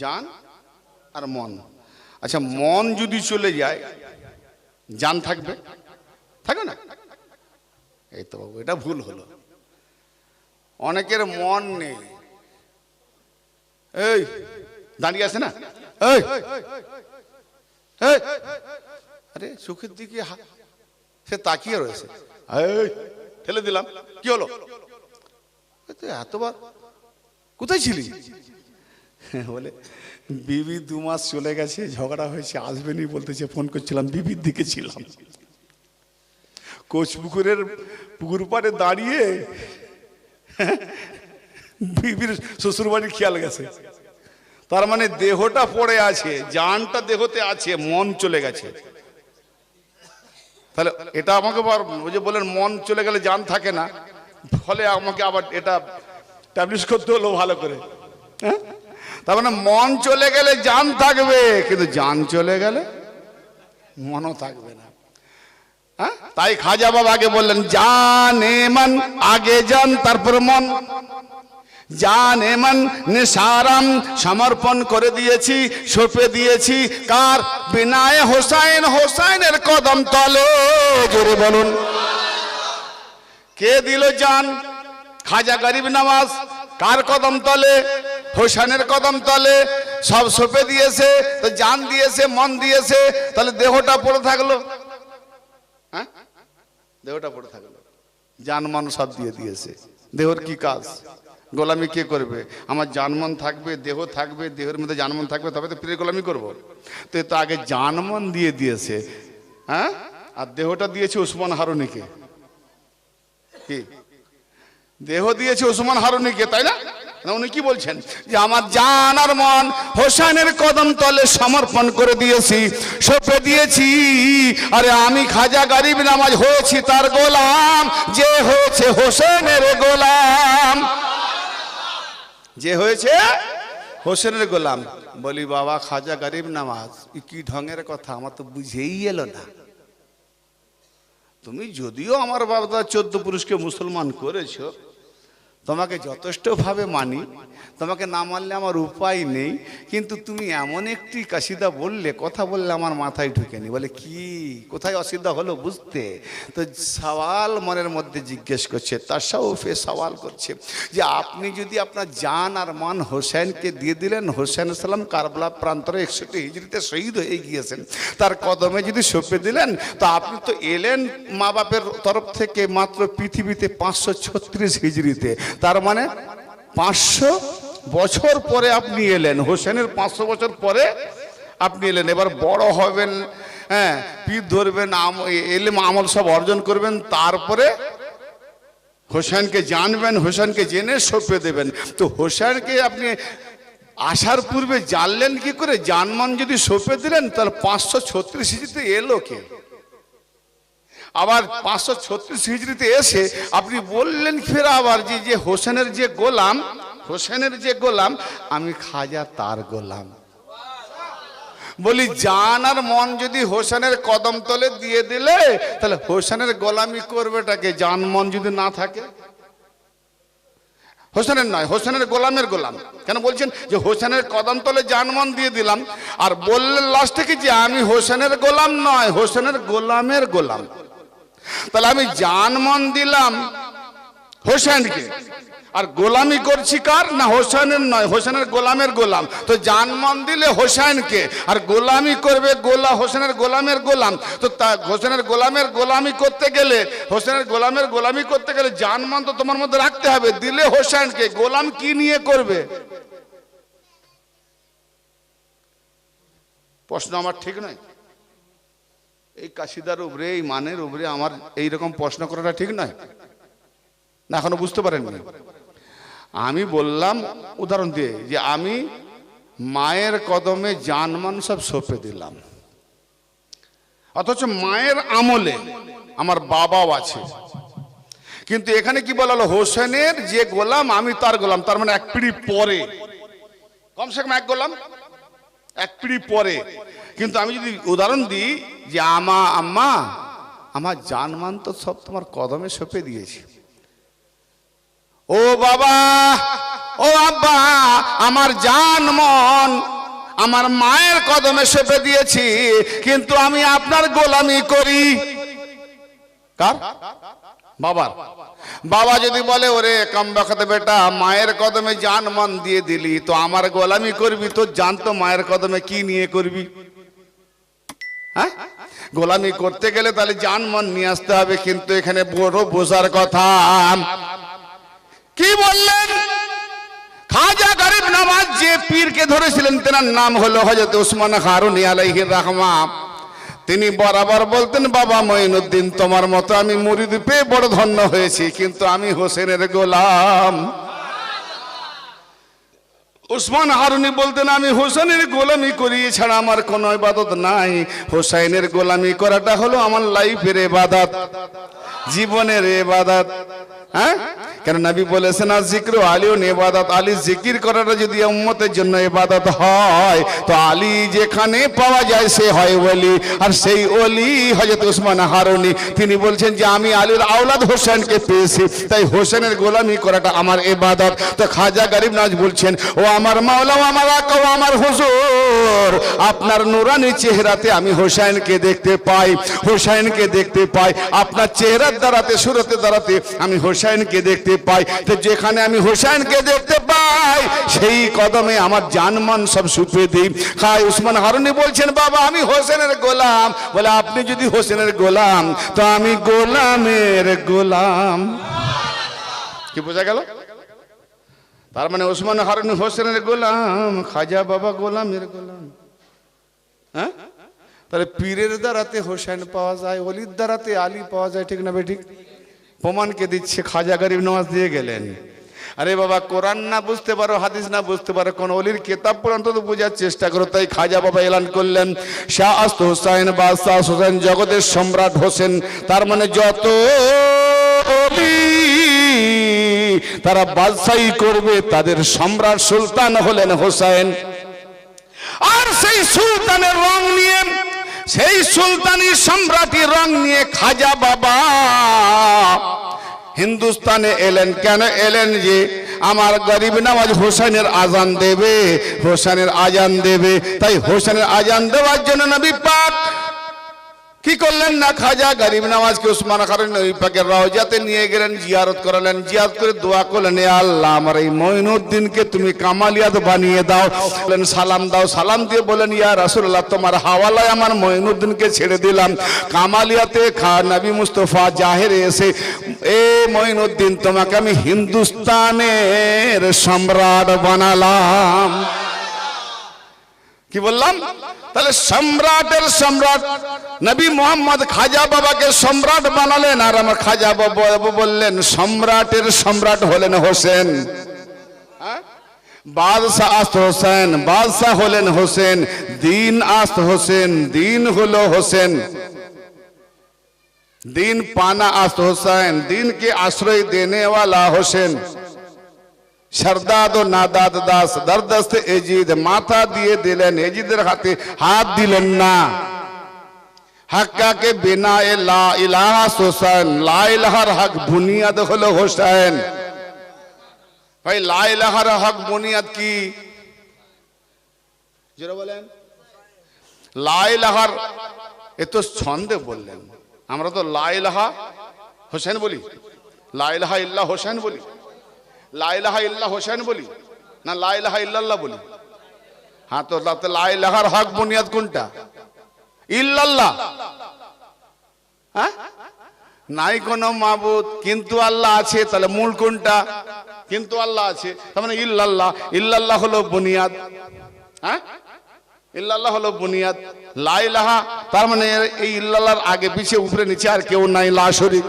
জান আর মন। আচ্ছা, মন যদি চলে যায় জান থাকবে? থাকবে না? এই তো বাবু, এটা ভুল হলো। অনেকের মন নেই, এই দাঁড়িয়ে আছে না, এই আরে চোখের দিকে সে তাকিয়ে রয়েছে, এই ঠেলে দিলাম, কি হলো, এতবার কোথায় ছিলি? বলে বিবি 2 মাস চলে গেছে, ঝগড়া হয়েছে, আসবেনি বলতেছে, ফোন করছিলাম, বিবির দিকে ছিলাম। কোচপুকুরের পুকুর পাড়ে দাঁড়িয়ে বিবির শ্বশুর বাড়ির খেয়াল গেছে। তার মানে দেহটা পড়ে আছে, জানটা দেহতে আছে, মন চলে গেছে। তাহলে এটা আমাকে ওই যে বলেন মন চলে গেলে জান থাকে না, ফলে আমাকে আবার এটা ট্যাবলিশ করতে হলো ভালো করে। হ্যাঁ, তার মানে মন চলে গেলে জান থাকবে, কিন্তু জান চলে গেলে মনও থাকবে না। হ্যাঁ, তাই খাজা বাবা আগে বললেন জান এ মন, আগে জান তারপর মন। জান এ মন নিসারাম সমর্পণ করে দিয়েছি, সঁপে দিয়েছি কার? বিনায়ে হোসাইন, হোসাইনের কদম তলে। জোরে বলুন, কে দিল জান? খাজা গরিব নওয়াজ। কার কদম তলে? হোসেনের কদম তলে। সব সঁপে দিয়েছে, তো জান দিয়েছে, মন দিয়েছে, তাহলে দেহটা পড়ে থাকলো। হ্যাঁ, দেহটা পড়ে থাকলো, জান মন সব দিয়ে দিয়েছে। দেহর কি কাজ? গোলামি কে করবে? আমার জানমন থাকবে, দেহ থাকবে, দেহের মধ্যে জানমন থাকবে, তবে তো পীরের গোলামি করবো। তো তো আগে জানমন দিয়ে দিয়েছে, হ্যাঁ, আর দেহটা দিয়েছে ওসমান হারুনিকে। কি দেহ দিয়েছে ওসমান হারুনিকে, তাই না? উনি কি বলছেন যে আমার জান আর মন হোসেনের কদম তলে সমর্পণ করে দিয়েছি, সঁপে দিয়েছি। আরে আমি খাজা গরিব নওয়াজ হয়েছি তার গোলাম, যে হয়েছে হোসেনের গোলাম, যে হয়েছে হোসেনের গোলাম। বলি বাবা খাজা গরিব নওয়াজ, কি ঢঙের কথা, আমার তো বুঝেই এলো না। তুমি যদিও আমার বাবা 14 পুরুষকে মুসলমান করেছো, তোমাকে যথেষ্ট ভাবে মানি, তোমাকে না মানলে আমার উপায় নেই, কিন্তু তুমি এমন একটি কাশিদা বললে, কথা বললে আমার মাথায় ঢুকেনি। বলে কি, কোথায় অসুবিধা হলো বুঝতে? তো সওয়াল মনের মধ্যে জিজ্ঞেস করছে, তাসাউফে সওয়াল করছে যে আপনি যদি আপনার জান আর মান হোসেনকে দিয়ে দিলেন, হোসেন সালাম কারবালা প্রান্তরে 61 হিজরিতে শহীদ হয়ে গিয়েছেন, তার কদমে যদি সঁপে দিলেন, তো আপনি তো এলেন মা বাপের তরফ থেকে মাত্র পৃথিবীতে 536 হিজরিতে, তার মানে 500 বছর পরে আপনি এলেন। হোসেনের 500 বছর পরে আপনি এলেন। এবার বড় হবেন, হ্যাঁ, পীর ধরবেন, এলেম আমল সব অর্জন করবেন, তারপরে হোসেনকে জানবেন, হোসেনকে জেনে সঁপে দেবেন। তো হোসেনকে আপনি আসার পূর্বে জানলেন কি করে? জানমান যদি সঁপে দিলেন, তাহলে 536 হিজরিতে এলো কে? আবার 536 হিজরিতে এসে আপনি বললেন ফের আবার যে হোসেনের যে গোলাম, হোসেনের যে গোলাম, আমি খাজা তার গোলাম। বলি জান আর মন যদি হোসেনের কদম তলে দিয়ে দিলে, তাহলে হোসেনের গোলামি করবেটাকে? জান মন যদি না থাকে, হোসেনের নয়, হোসেনের গোলামের গোলাম। কেন বলছেন যে হোসেনের কদম তলে জান মন দিয়ে দিলাম, আর বললেন লাস্টে কি যে আমি হোসেনের গোলাম নয়, হোসেনের গোলামের গোলাম। তাহলে আমি জান মন দিলাম হোসেনকে, আর গোলামি করছি কার? না হোসেনের নয়, হোসেনের গোলামের গোলাম। তো জান মন দিলে হোসেনকে, আর গোলামি করবে হোসেনের গোলামের গোলাম। তো হোসেনের গোলামের গোলামি করতে গেলে, হোসেনের গোলামের গোলামি করতে গেলে জান মন তো তোমার মধ্যে রাখতে হবে। দিলে হোসেনকে, গোলাম কি নিয়ে করবে? প্রশ্ন আমার ঠিক নয়। এই কাশিদার উপরে, এই মানের উপরে আমার এইরকম প্রশ্ন করাটা ঠিক নয় না? এখনো বুঝতে পারেননি? আমি বললাম উদাহরণ দিয়ে যে আমি মায়ের কদমে জানমান সব সঁপে দিলাম, অথচ মায়ের আমলে আমার বাবাও আছে, কিন্তু এখানে কি বলা হলো? হোসেনের যে গোলাম আমি তার গোলাম। তার মানে এক পিঁড়ি পরে, কমসে কম এক গোলাম, এক পিঁড়ি পরে। কিন্তু আমি যদি উদাহরণ দিই যে আম্মা আমার জানমান তো সব তোমার কদমে সঁপে দিয়েছি। ও বাবা, ও আব্বা, আমার জান মন আমার মায়ের কদমে সঁপে দিয়েছি, কিন্তু আমি আপনার গোলামি করি। কার? বাবার। বাবা যদি বলে ওরে কামবাখাতে বেটা মায়ের কদমে জান মান দিয়ে দিলি, তো আমার গোলামি করবি, তো জান তো মায়ের কদমে কি নিয়ে করবি? হ্যাঁ, গোলামি করতে গেলে তাহলে জান মান নিয়ে আসতে হবে। কিন্তু এখানে বড় বোঝার কথা কি বললেন, খাজা গরিব নওয়াজ যে পীরকে ধরেছিলেন তেনার নাম হলো হযরত উসমান হারুনী আলাইহির রাহমা। তিনি বরাবর বলতেন, বাবা মঈনুদ্দিন তোমার মতো আমি মুরিদ পেয়ে বড় ধন্য হয়েছি, কিন্তু আমি হোসেনের গোলাম। উসমান হারুনী বলতেন, আমি হোসেনের গোলামি করি, ছাড়া আমার কোনো ইবাদত নাই। হোসেনের গোলামি করাটা হলো আমার লাইফের ইবাদত, জীবনের ইবাদত। হ্যাঁ, কেন নবী বলেছেন আর জিক্র আলীও ইবাদত। আলী জিকির করাটা যদি উম্মতের জন্য ইবাদত হয়, তো আলী যেখানে পাওয়া যায় সে হয় ওলি, আর সেই ওলি হযরত উসমান হারুনী। তিনি বলছেন যে আমি আলীর আওলাদ হোসেনকে পেয়েছি, তাই হোসেনের গোলামি করাটা আমার ইবাদত। তো খাজা গরিব নওয়াজ বলছেন, ও আমার মাওলা, ও আমার আকা, ও আমার হুজুর, আপনার নুরানি চেহারাতে আমি হোসেনকে দেখতে পাই, হোসেনকে দেখতে পাই। আপনার চেহারার দ্বারাতে, সুরতের দ্বারাতে আমি হোসেনকে দেখতে পাই। তো যেখানে আমি হোসেনকে দেখতে পাই সেই কদমে আমার জানমান সব সুপে দিই। খায় উসমান হারুনী বলছেন, বাবা আমি হোসেনের গোলাম। বলে আপনি যদি হোসেনের গোলাম, তো আমি গোলামের গোলাম। কি বোঝা গেল? তার মানে উসমান হারুনী হোসেনের গোলাম, খাজা বাবা গোলামের গোলাম। হ্যাঁ, তাহলে পীরের দ্বারাতে হোসেন পাওয়া যায়, ওলির দ্বারাতে আলী পাওয়া যায়, ঠিক না বেঠিক? প্রমাণকে দিচ্ছে খাজা গরিব নওয়াজ দিয়ে গেলেন। আরে বাবা, কোরআন না বুঝতে পারো, হাদিস না বুঝতে পারো, কোন ওলির কিতাব পর্যন্ত তো বোঝার চেষ্টা করো। তাই খাজা বাবা এলান করলেন, শাহ আস্ত হোসেন বাদশাহ হোসেন জগতের সম্রাট হোসেন। তার মানে যত তারা বাদশাহী করবে তাদের সম্রাট সুলতান হলেন হোসেন। আর সেই সুলতানের রং নিয়ে, সেই সুলতানি সম্রাটের রং নিয়ে খাজা বাবা হিন্দুস্তানে এলেন। কেন এলেন? যে আমার গরিব নওয়াজ হোসেনের আজান দেবে, হোসেনের আজান দেবে। তাই হোসেনের আজান দেওয়ার জন্য নবী পাক কি করলেন না, খাজা গরিব নওয়াজকে উসমান হারুনী নবী পাকের রওজাতে নিয়ে গেলেন, জিয়ারত করালেন। জিয়ারত করে দোয়া করলেন, এ আল্লাহ আমার এই মঈনুদ্দিনকে তুমি কামালিয়াত বানিয়ে দাও। বলেন সালাম দাও। সালাম দিয়ে বলেন, ইয়া রাসূলুল্লাহ তোমার হাওয়ালায় আমার মঈনুদ্দিনকে ছেড়ে দিলাম। কামালিয়াতে নবী মুস্তাফা জাহেরে এসে, এ মঈনুদ্দিন তোমাকে আমি হিন্দুস্তানের সম্রাট বানালাম। কি বললাম? তাহলে সম্রাটের সম্রাট নবী মোহাম্মদ খাজা বাবাকে সম্রাট বানালেন, আর আমার খাজা বাবা বললেন সম্রাটের সম্রাট হলেন হোসেন। বাদশাহ আস্ত হোসেন, বাদশাহ হলেন হোসেন। দিন আস্ত হোসেন, দিন হলো হোসেন। দিন পানা আস্ত হোসেন, দিন के आश्रय देने वाला হোসেন। सरदाद ও নাদাদ দাস দরদস্ত এজিদ, মাথা দিয়ে দিলেন, এজিদের হাতে হাত দিলেন না। हक्का के बिना ला इलाहा हुसैन, ला इलाहार हक बुनियाद हलो हुसैन। भाई ला इलाहार हक बुनियाद की जरा बोलें, ला इलाहार ये तो छंदे बोलें, हमरा तो ला इलाहा हुसैन बोली, ला इलाहा इल्ला हुसैन बोली, ला इलाहा इल्ला हुसैन बोली ना, ला इलाहा इल्लल्लाह बोली। हाँ तो ला इलाहार हक बुनियाद कोनटा? ইল্লাল্লাহ। হ্যাঁ, নাই কোনো মাবুদ কিন্তু আল্লাহ আছে, তাহলে মূল কোনটা? কিন্তু আল্লাহ আছে, তার মানে ইল্লাল্লাহ। ইল্লাল্লাহ হলো বুনিয়াদ। হ্যাঁ, ইল্লাল্লাহ হলো বুনিয়াদ। লা ইলাহা তার মানে এই ইল্লাল্লাহর আগে পিছে উপরে নিচে আর কেউ নাই, লা শরীক।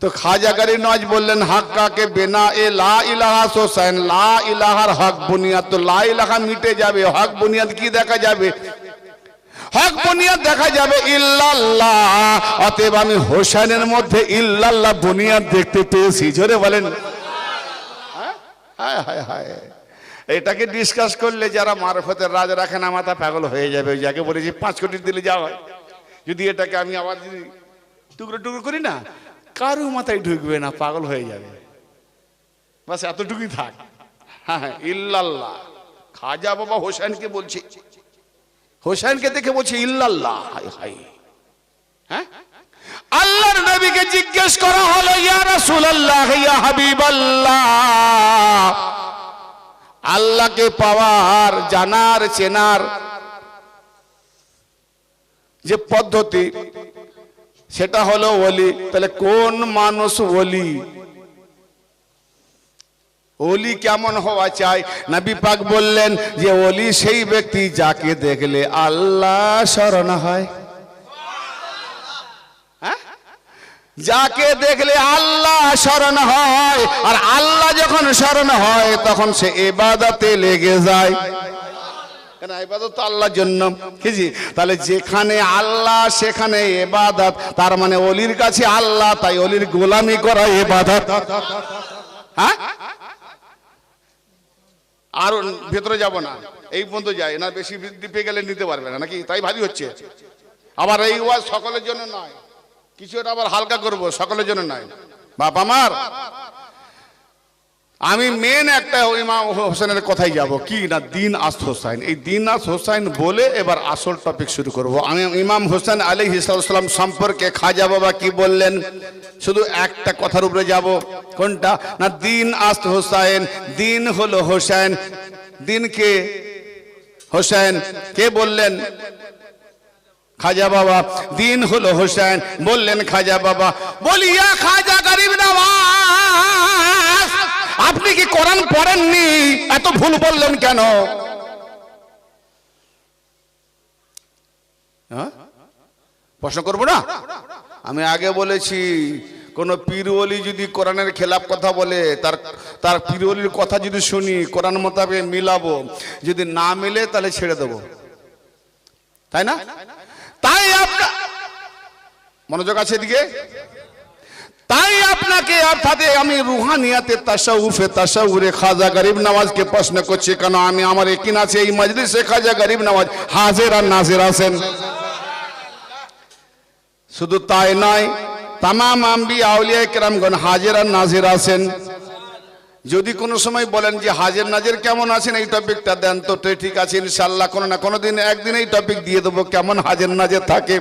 তো খাজা গরিব নওয়াজ বললেন, হাক্কা কে বিনা এ লা ইলাহা হোসেন, লা ইলাহার হক বুনিয়াদ। তো লা ইলাহা মিটে যাবে, হক বুনিয়াদ কি দেখা যাবে? হক বুনিয়াদ দেখা যাবে ইল্লাল্লাহ। অতএব আমি হোসেনের মধ্যে ইল্লাল্লাহ বুনিয়াদ দেখতে পেয়েছি। জোরে বলেন হায় হায় হায়। এটাকে ডিসকাস করলে যারা মারফতের রাজ রাখে না, মাথা পাগল হয়ে যাবে। ওই যাকে বলেছি 5 কোটি দিলে যা হয়, যদি এটাকে আমি আবার যদি টুকরো টুকরো করি না, কারো মাথায় ঢুকবে না, পাগল হয়ে যাবে। বাস এতটুকুই থাক। হ্যাঁ, ইল্লাল্লাহ। খাজা বাবা হোসেনকে বলছে, হোসেনকে দেখে বলছে ইল্লাল্লাহ। হায় হায়। হ্যাঁ, আল্লাহর নবীকে জিজ্ঞেস করা হলো, ইয়া রাসূলুল্লাহ, ইয়া হাবিবাল্লাহ, আল্লাহকে পাওয়ার, জানার, চেনার যে পদ্ধতি সেটা হলো ওলি। তাহলে কোন মানুষ ওলি? ওলি কেমন হওয়া চাই? নবী পাক বললেন যে ওলি সেই ব্যক্তি যাকে দেখলে আল্লাহ স্মরণ হয়। যাকে দেখলে আল্লাহ স্মরণ হয়, আর আল্লাহ যখন স্মরণ হয় তখন সে ইবাদতে লেগে যায়। কেন? ইবাদত তো আল্লাহর জন্য। তাহলে যেখানে আল্লাহ সেখানে ইবাদত, তার মানে ওলির কাছে আল্লাহ, তাই ওলির গোলামি করা ইবাদত। হ্যাঁ, আর ভেতরে যাব না, এই পর্যন্ত যাই না, বেশি বৃদ্ধি পেয়ে গেলে নিতে পারবে না নাকি? তাই ভারী হচ্ছে। আবার এই ওয়াজ সকলের জন্য নয়, কিছু এটা আবার হালকা করব, সকলের জন্য নয়। বাপ আমার, আমি মেন একটা ইমাম হোসেনের কথাই যাব, কি না, দিন আস হোসাইন। এই দিন আস হোসাইন বলে এবার আসল টপিক শুরু করব। আমি ইমাম হোসেন আলাইহিস সালাম সম্পর্কে খাজা বাবা কি বললেন, শুধু একটা কথার উপরে যাব। কোনটা? না, দিন আস হোসাইন। দিন হলো হোসেন। দিনকে হোসেন কে বললেন? খাজা বাবা। দিন হলো হোসেন বললেন খাজা বাবা। বলিয়া খাজা গরিব নওয়াজ, আপনি কি কোরআন পড়েননি? এত ভুল বললেন কেন? প্রশ্ন করবো না? আমি আগে বলেছি, কোন পীরওয়ালি যদি কোরআনের খেলাফ কথা বলে, তার পীরওয়ালির কথা যদি শুনি, কোরআন মোতাবেক মিলাবো, যদি না মিলে তাহলে ছেড়ে দেবো, তাই না? তাই আপনার মনোযোগ আছে এদিকে। তাই আপনাকে, অর্থাৎ আমি রুহানিয়াতে তাসাউফে খাজা গরিব নওয়াজকে প্রশ্ন করছি, কেন আমি আমার ইয়াকিন আছে এই মজলিসে খাজা গরিব নওয়াজ হাজির আর নাজির আছেন। শুধু তাই নয়, তামাম আম্বিয়া আউলিয়া কেরামগণ হাজির আর নাজির আছেন। যদি কোনো সময় বলেন যে হাজির নাজির কেমন আছেন, এই টপিকটা দেন, তো ঠিক আছে, ইনশাআল্লাহ কোনো না কোনো দিন একদিন এই টপিক দিয়ে দেবো, কেমন হাজির নাজির থাকে।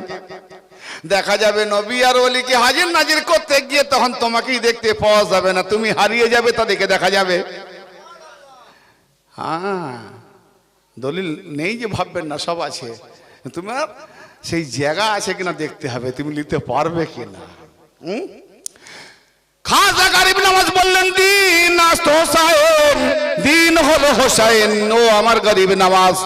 দেখা যাবে নবী আর ওলিকে হাজির নাজির করতে গিয়ে তখন তোমাকেই দেখতে পাওয়া যাবে না, তুমি হারিয়ে যাবে, তাদেরকে দেখা যাবে। হ্যাঁ, দলিল নেই যে ভাববেন না, সব আছে। তোমার সেই জায়গা আছে কিনা দেখতে হবে, তুমি নিতে পারবে কিনা। খাজা গরিব নওয়াজ বললেন, দিন আস হোসাইন, দিন হলো হোসাইন। ও আমার গরিব নওয়াজ,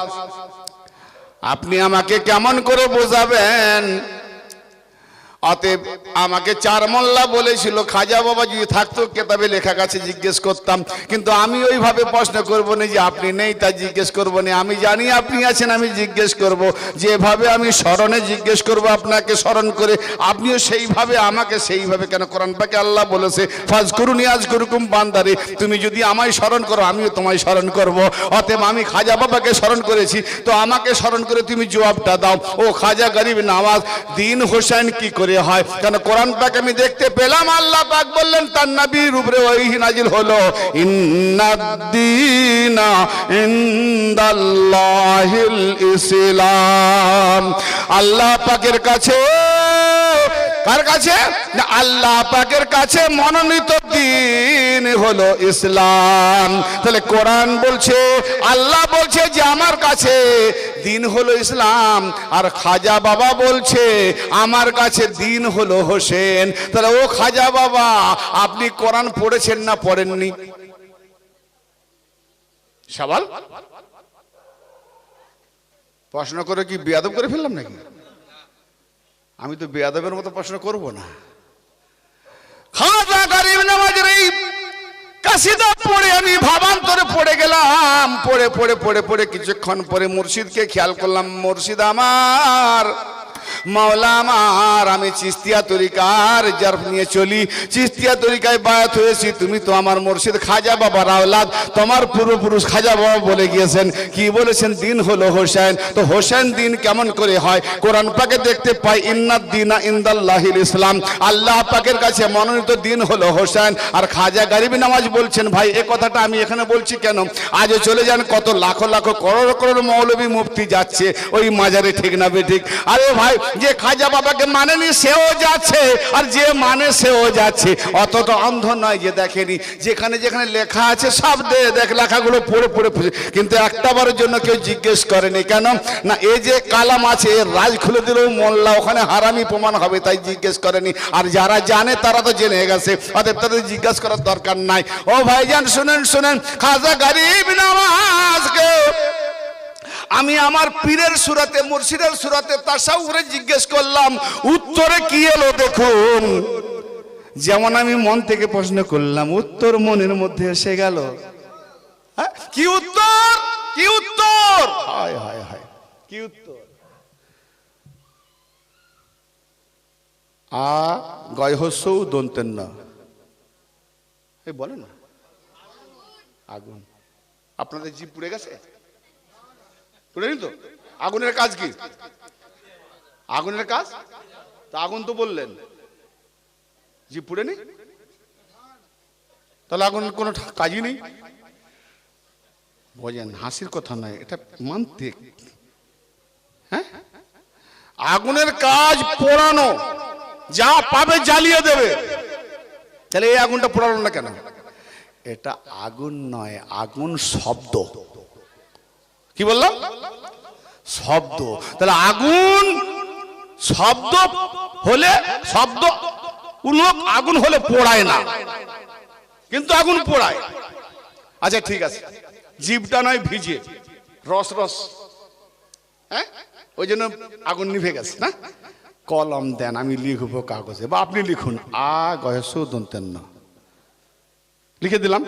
আপনি আমাকে কেমন করে বোঝাবেন? অতএব আমাকে চার মোল্লা বলেছিল, খাজা বাবা যদি থাকতো কেতাবে লেখা কাছে জিজ্ঞেস করতাম, কিন্তু আমি ওইভাবে প্রশ্ন করবো না যে আপনি নেই তা জিজ্ঞেস করবো না, আমি জানি আপনি আছেন, আমি জিজ্ঞেস করব। যেভাবে আমি স্মরণে জিজ্ঞেস করব আপনাকে স্মরণ করে, আপনিও সেইভাবে আমাকে সেইভাবে। কেন? কোরআন পাকে আল্লাহ বলেছে, ফাজকুরুনি আযকুরকুম, বান্দারে তুমি যদি আমায় স্মরণ করো আমিও তোমায় স্মরণ করব। অতএব আমি খাজা বাবাকে স্মরণ করেছি, তো আমাকে স্মরণ করে তুমি জবাবটা দাও। ও খাজা গরিব নওয়াজ, দিন হোসেন কি করে হয়? কেন? কোরআন পাক আমি দেখতে পেলাম, আল্লাহ পাক বললেন, তার নবীর উপরে ওহী নাজিল হলো, ইন্নাদ-দীনা ইনদাল্লাহিল ইসলাম। আল্লাহ পাকের কাছে, কার কাছে? না, আল্লাহ পাকের কাছে মনোনীত দিন হলো ইসলাম। তাহলে কোরআন বলছে, আল্লাহ বলছে যে আমার কাছে দিন হলো ইসলাম, আর খাজা বাবা বলছে আমার কাছে দিন হলো হোসেন। তাহলে ও খাজা বাবা, আপনি কোরআন পড়েছেন না পড়েননি? সওয়াল প্রশ্ন করে কি বেয়াদব করে ফেললাম নাকি? আমি তো বেয়াদবের মতো প্রশ্ন করব না। খাজা গরিব নওয়াজের এই কাসিদা পড়ে আমি ভাবান্তরে পড়ে গেলাম। পড়ে পড়ে পড়ে পড়ে কিছুক্ষণ পরে মুর্শিদকে খেয়াল করলাম, মুর্শিদ আমার, মাওলা আমার, আমি চিস্তিয়া তরিকার জারফ নিয়ে চলি, চিস্তিয়া তরিকায় বায়াত হয়েছি। তুমি তো আমার মুর্শিদ খাজা বাবার আওলাদ, তোমার পূর্বপুরুষ খাজা বাবা বলে গিয়েছেন, কি বলেছেন? দিন হলো হোসেন। তো হোসেন দিন কেমন করে হয়? কোরআন পাকে দেখতে পাই, ইন্নাদ-দীনা ইনদাল্লাহিল ইসলাম, আল্লাহ পাকের কাছে মনোনীত দিন হলো হোসেন। আর খাজা গরিব নওয়াজ বলছেন, ভাই এ কথাটা আমি এখানে বলছি কেন? আজও চলে যান, কত লাখো লাখো করোড় করোড় মৌলবী মুফতি যাচ্ছে ওই মাজারে, ঠিক না বেঠিক? আরে ভাই, যে খাজা বাবাকে মানেনি সেও যাচ্ছে, আর যে মানে সেও যাচ্ছে। অত তো অন্ধ নয় যে দেখেনি, যেখানে যেখানে লেখা আছে সব দেখ লেখাগুলো পড়ে পড়ে, কিন্তু একটাবারের জন্য কেউ জিজ্ঞেস করেনি। কেন না, এই যে কালাম আছে এর রাজ খুলে দিলেও মোল্লা ওখানে হারামি প্রমাণ হবে, তাই জিজ্ঞেস করেনি। আর যারা জানে তারা তো জেনে গেছে, অতএব তাদের জিজ্ঞেস করার দরকার নাই। ও ভাইজান শুনেন শুনেন, খাজা গরিব নওয়াজকে আমি আমার পীরের সুরাতে, মুর্শিদের সুরাতে তাসাউরে জিজ্ঞেস করলাম, উত্তরে কি এলো দেখুন। যেমন আমি মন থেকে প্রশ্ন করলাম, উত্তর মনের মধ্যে এসে গেল। কি উত্তর, কি উত্তর, হায় হায় হায়, কি উত্তর? আ গয়হস্যৌ দন্তেন না, এই বলে না আগুন। আপনাদের জিভ পুড়ে গেছে? পুড়েনি তো? আগুনের কাজ কি? আগুনের কাজ তা আগুন তো বললেন, জিভ পুড়েনি, তাহলে আগুনের কোনো কাজই নেই। বোঝেন, হাসির কথা নয়, এটা মানতে। হ্যাঁ, আগুনের কাজ পোড়ানো, যা পাবে জ্বালিয়ে দেবে। তাহলে এই আগুনটা পোড়ালো না কেন? এটা আগুন নয়, আগুন শব্দ। কি বললাম? শব্দ। তাহলে আগুন শব্দ হলে, শব্দ উল্লেখ আগুন হলে পোড়ায় না, কিন্তু আগুন পোড়ায়। আচ্ছা ঠিক আছে, জিভটা নয় ভিজে রস রস, হ্যাঁ, ওই জন্য আগুন নিভে গেছে না। কলম দেন, আমি লিখবো কাগজে, বা আপনি লিখুন, আ গয়স্যৌ দন্তেন না, লিখে দিলাম।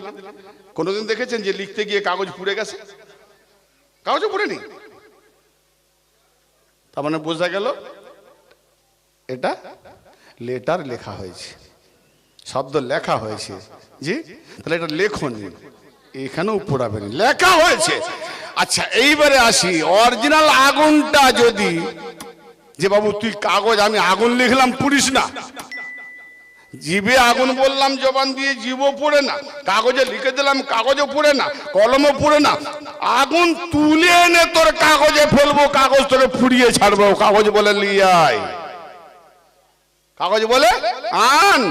কোনোদিন দেখেছেন যে লিখতে গিয়ে কাগজ পুড়ে গেছে? কাগজে পুড়েনি। তার মানে বোঝা গেল এটা লেটার লেখা হয়েছে, শব্দ লেখা হয়েছে। জি, তাহলে এটা লেখনি, এখানেও পোড়াবেনি, লেখা হয়েছে। আচ্ছা এইবারে আসি, অরিজিনাল আগুনটা যদি, যে বাবু তুই কাগজ, আমি আগুন লিখলাম, পুড়িস না। জিভে আগুন বললাম জবান দিয়ে, জিভও পড়ে না। কাগজে লিখে দিলাম, কাগজও পড়ে না, কলমও পড়ে না। আগুন তুলে এনে তোর কাগজে ফেলবো, কাগজ তোরে ফুরিয়ে ছাড়বো। কাগজ বলে লিয়াই, কাগজ বলে আন।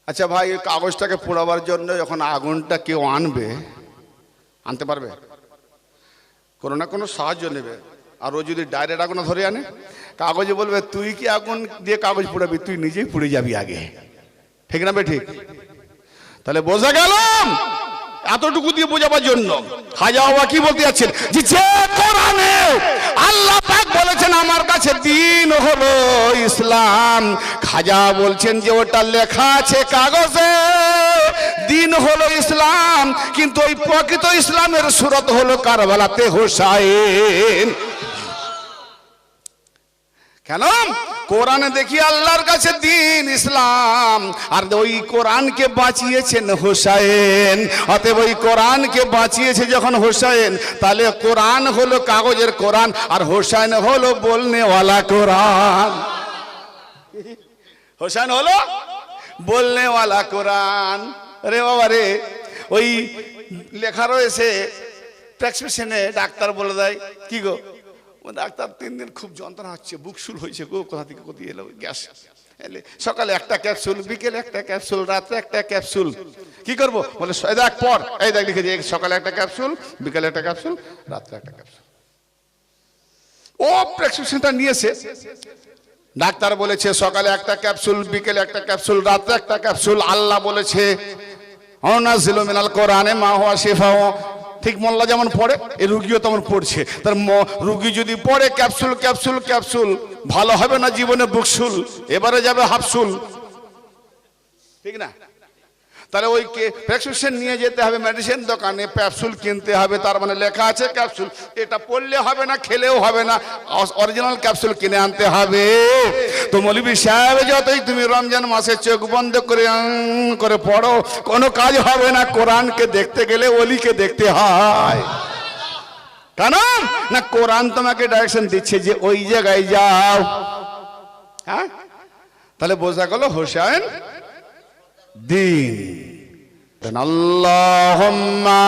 আচ্ছা ভাই, কাগজটাকে পোড়াবার জন্য যখন আগুনটা কেউ আনবে, আনতে পারবে? কোনো না কোনো সাহায্য নেবে। আর ও যদি ডাইরেক্ট আগুন ধরে আনে, কাগজে বলবে তুই কি আগুন দিয়ে কাগজ পোড়াবি, তুই নিজেই পুড়ে যাবি আগে। ঠিক না বে ঠিক? তাহলে বোঝা গেল, এতটুকু দিয়ে বোঝাবার জন্য খাজা বাবা কি বলতে যাচ্ছেন, যে কোরআনে আল্লাহ পাক বলেছেন আমার কাছে দিন হলো ইসলাম, খাজা বলছেন যে ওটা লেখা আছে কাগজে, দিন হলো ইসলাম, কিন্তু ওই প্রকৃত ইসলামের সুরত হলো কারবালাতে হোসাইন। কেন? কোরআনে দেখি আল্লাহর কাছে দিন ইসলাম, আর ওই কোরআনকে বাঁচিয়েছেন হোসাইন। অতএব ওই কোরআনকে বাঁচিয়েছে যখন হোসাইন, তাহলে কোরআন হলো কাগজের কোরআন, আর হোসাইন হলো বলনেওয়ালা কোরআন। হোসাইন হলো বলনেওয়ালা কোরআন। রে বাবা রে, ওই লেখা রয়েছে প্রেসক্রিপশনে, ডাক্তার বলে দেয় কি গো, ডাক্তার 3 দিন খুব যন্ত্রণা হচ্ছে, বুকশুল হয়েছে গো, কোথা থেকে কোথায় এলো গ্যাস, এলে সকালে একটা ক্যাপসুল, বিকেলে একটা ক্যাপসুল, রাত্রে একটা ক্যাপসুল। কি করবো বলে, দেখ পর, এই দেখ লিখে দিয়ে, সকালে একটা ক্যাপসুল, বিকেলে একটা ক্যাপসুল, রাত্রে একটা ক্যাপসুল। ও প্রেসক্রিপশনটা নিয়েছে, ডাক্তার বলেছে সকালে একটা ক্যাপসুল, বিকেলে একটা ক্যাপসুল, রাত্রে একটা ক্যাপসুল। আল্লাহ বলেছে আনাজিলু মিনাল কোরআনে মা হুয়া শিফাউ। ঠিক মোল্লা যেমন পড়ে, এই রুগীও তেমন পড়ছে। তার রুগী যদি পড়ে ক্যাপসুল ক্যাপসুল ক্যাপসুল, ভালো হবে না জীবনে বুকসুল, এবারে যাবে হাফসুল। ঠিক না? তাহলে ওই প্রেসক্রিপশন নিয়ে যেতে হবে মেডিসিন দোকানে, ক্যাপসুল কিনতে হবে, তার মানে লেখা আছে ক্যাপসুল। এটা পড়লে হবে না, খেলেও হবে না, অরিজিনাল ক্যাপসুল কিনে আনতে হবে। তো মৌলভী সাহেব, যতই তুমি রমজান মাসে চোখ বন্ধ করে পড়ো, কোনো কাজ হবে না। কোরআনকে দেখতে গেলে ওলিকে দেখতে হয়। কেন না, কোরআন তোমাকে ডাইরেকশন দিচ্ছে যে ওই জায়গায় যাও। হ্যাঁ, তাহলে বোঝা গেল হোসাইন দিন। আল্লাহুম্মা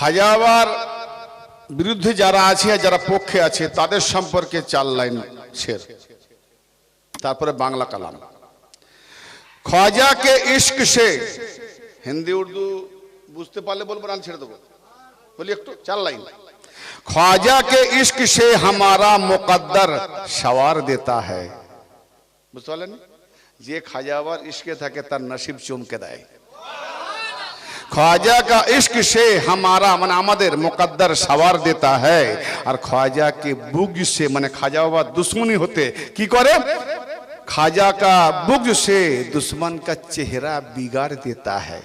খাজা বাবার বিরুদ্ধে যারা আছে আর যারা পক্ষে আছে তাদের সম্পর্কে 4 লাইন শের, তারপরে বাংলা কালাম। ख्वाजा के इश्क से, हिंदी उर्दू बुझते पारले बोलबो ना छेड़े देबो, बोली एकटू 4 लाइन। ख्वाजा के इश्क से हमारा मुकद्दर सवार देता है, बुझते पारलेन? जे खाजा बाবার इश्के থাকে তার নসিব চমকে দেয়। ख्वाजा का इश्क से हमारा माने আমাদের मुकद्दर सवार देता है, और ख्वाजा के बुग़्ज़ से माने खाजा बाবার दुश्मनी होते की करे, खाजा का बुग़्ज़ से दुश्मन का चेहरा बिगाड़ देता है।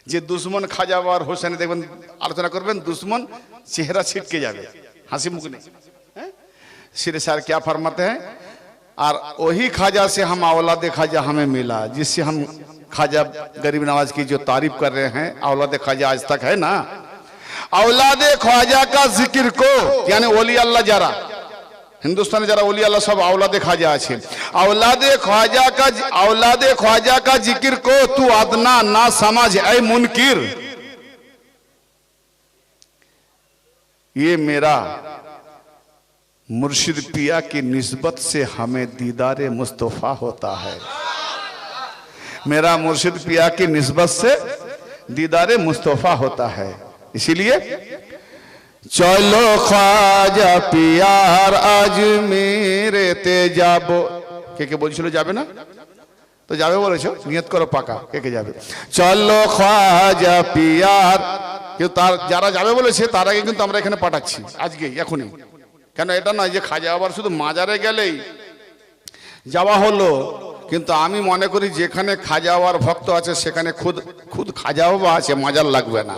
जे दुश्मन खाजा बाবার হোসেন দেখবেন আলোচনা করবেন, दुश्मन चेहरा छिटके जाবে, হাসি মুখ নেই। सिरे सर क्या फरमाते हैं, और वही खाजा से हम औलाद खाजा हमें मिला, जिससे हम खाजा गरीब नवाज की जो तारीफ कर रहे हैं, औलाद खाजा आज तक है ना। औलाद ख्वाजा का जिक्र को यानी ओली अल्लाह जरा हिंदुस्तान जरा ओली अल्लाह सब औलाद ख्वाजा আছে, औलाद ख्वाजा का जिक्र को तू अदना ना समझ ऐ मुनकिर, ये मेरा मुर्शिद पिया की निस्बत से हमें दीदार मुस्तफ़ा होता है, मेरा मुर्शिद पिया की निस्बत से दीदार मुस्तफ़ा होता है। इसीलिए चलो ख्वाजा पियार আজমিরেতে যাব, কে বলছিল যাবে না? তো যাবে বলেছো, নিয়ত করো পাকা, কে যাবে? চলো খ্বাজা পিয়ার, কিন্তু তার যারা যাবে বলেছে তার আগে কিন্তু আমরা এখানে পাঠাচ্ছি আজকে এখনই, কেন এটা নয় যে খাজা বাবার শুধু মাজারে গেলেই যাওয়া হলো, কিন্তু আমি মনে করি যেখানে খাজা বাবার ভক্ত আছে সেখানে খুদ খাজা বাবা আছে, মাজার লাগবে না,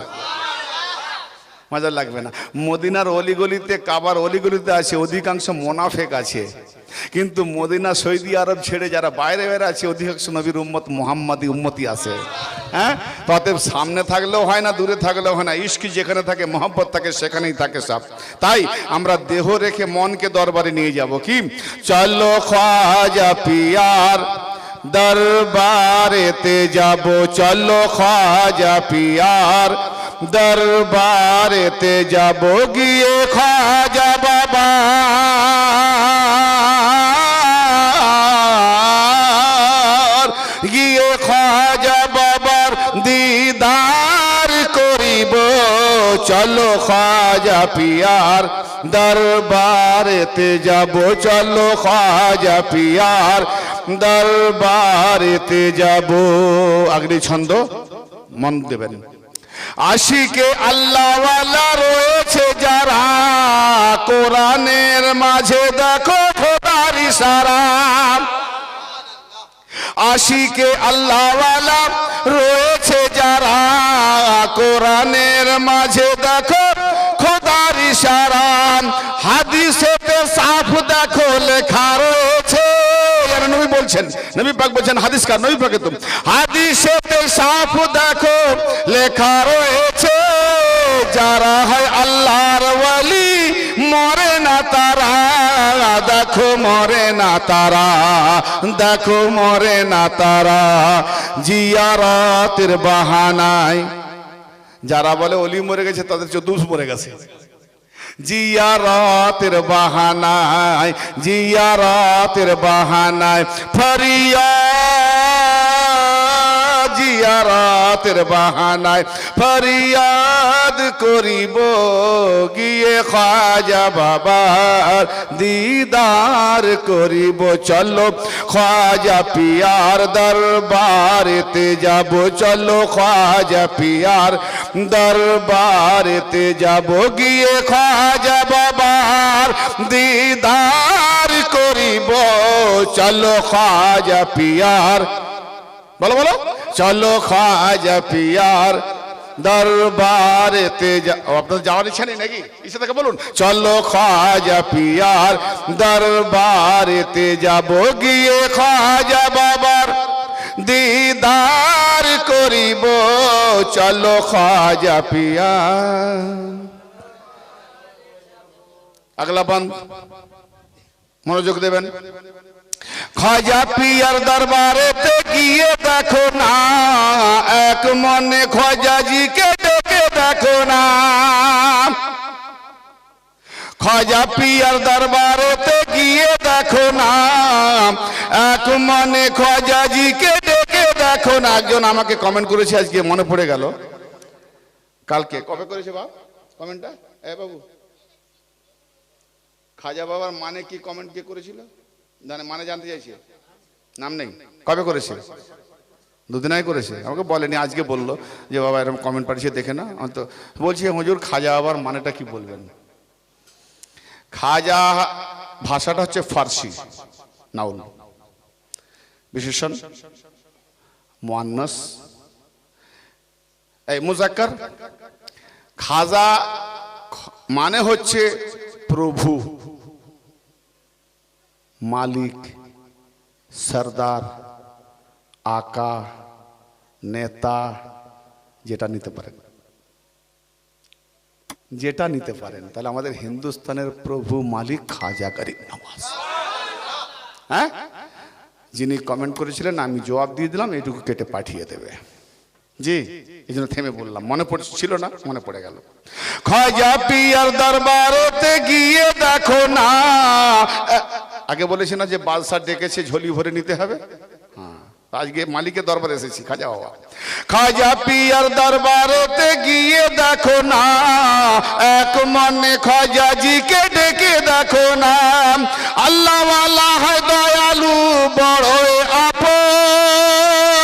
মাজার লাগবে না। মদিনার অলিগলিতে কাবার অলিগলিতে আছে অধিকাংশ মোনাফেক আছে, কিন্তু মদিনা সৌদি আরব ছেড়ে যারা বাইরে বাইরে আছে অধিকাংশ নবীর উম্মত মুহাম্মাদি উম্মতি আছে। হ্যাঁ, অতএব সামনে থাকলেও হয় না, দূরে থাকলেও হয় না, ইশক যেখানে থাকে মোহাম্মত থাকে সেখানেই থাকে সব। তাই আমরা দেহ রেখে মনকে দরবারে নিয়ে যাব। কি চলো খ্বাজা পিয়ার দরবারেতে যাব, চলো খ্বাজা পিয়ার দরবারেতে যাব, গিয়ে খ্বাজা বাবা গিয়ে খ্বাজা বাবার দিদার করিব, চলো খ্বাজা পিয়ার দরবারেতে যাব, চলো খ্বাজা পিয়ার দরবারেতে যাব। আগলি ছন্দ মন দেবেন। আশিকে আল্লাহওয়ালা রয়েছে যারা, কোরআনের মাঝে দেখো খোদার ইশারা, আশিকে আল্লাহওয়ালা রয়েছে যারা, কোরআনের মাঝে দেখো খোদার ইশারা, হাদিসেতে সাফ দেখো লেখা রয়েছে, নবী বলছেন, নবী পাক বলছেন, হাদিসকার নবী পাক তো হাদিসেতে সাফ দেখো লেখা রয়েছে, যারা হয় আল্লাহর ওয়ালি মরে না তারা, দেখো মরে না তারা, দেখো মরে না তারা, জিয়ারতের বাহানায়, যারা বলে ওলি মরে গেছে তাদের 14 মরে গেছে, জিয়ারতের বাহানায়, জিয়ারতের বাহানায় ফরিয়াদ, জিয়ারতের বাহানায় ফরিয়াদ করিব, গিয়ে খ্বাজা বাবার দিদার করিব, চলো খ্বাজা পিয়ার দরবারেতে যাব, চলো খ্বাজা পিয়ার দরবারেতে যাব, গিয়ে খ্বাজা বাবার দিদার করিব, চলো খ্বাজা পিয়ার, বলো বলো, চলো খ্বাজা পিয়ার দরবারেতে আপনাদের যাওয়ার ইচ্ছা নেই নাকি? ইচ্ছা থেকে বলুন, চলো খ্বাজা পিয়ার দরবারেতে যাব, গিয়ে খ্বাজা বাবার দিদার করিব, চলো খ্বাজা পিয়ার। আগলা বন্ধ, মনোযোগ দেবেন। খ্বাজা পিয়ার দরবারেতে গিয়ে দেখো না, এক মনে খ্বাজাজিকে ডেকে দেখো না, খাজা পিয়ার দরবারেতে গিয়ে দেখো না, এক মনে খাজাজিকে ডেকে দেখো না। একজন আমাকে কমেন্ট করেছে আজকে, মনে পড়ে গেল, কালকে কবে করেছে বাবা কমেন্টটা? বাবু, খাজা বাবার মানে কি কমেন্ট কে করেছিল জানে? মানে জানতে চাইছে, নাম নেই, কবে করেছে? দুদিন আগে করেছে, আমাকে বলেনি, আজকে বললো যে বাবা এরকম কমেন্ট পাঠিয়েছে দেখে না। তো বলছি হুজুর খাজা বাবার মানেটা কি বলবেন? খাজা ভাষাটা হচ্ছে ফার্সি, নাউন, বিশেষণ মুয়ান্নাস, এই মুজাক্কার। খাজা মানে হচ্ছে প্রভু, মালিক, সরদার, আকা, নেতা, যেটা নিতে পারেন, যেটা নিতে পারেন। তাহলে আমাদের হিন্দুস্তানের প্রভু মালিক খাজা গরিব নওয়াজ। হ্যাঁ, যিনি কমেন্ট করেছিলেন আমি জবাব দিয়ে দিলাম, এইটুকু কেটে পাঠিয়ে দেবে। জি, এই জন্য থেমে বললাম, মনে পড়ছিল না, মনে পড়ে গেল। খাজা পিয়ার দরবারেতে গিয়ে দেখো না, আগে বলেছি না যে বাদশা ডেকেছে ঝোলি ভরে নিতে হবে। আজকে মালিকের দরবারে এসেছি, খাজা বাবা। খাজা পিয়ার দরবারেতে গিয়ে দেখো না, এক মনে খাজাজিকে ডেকে দেখো না, আল্লাহ ওয়ালা হয় দয়ালু বড় আপন।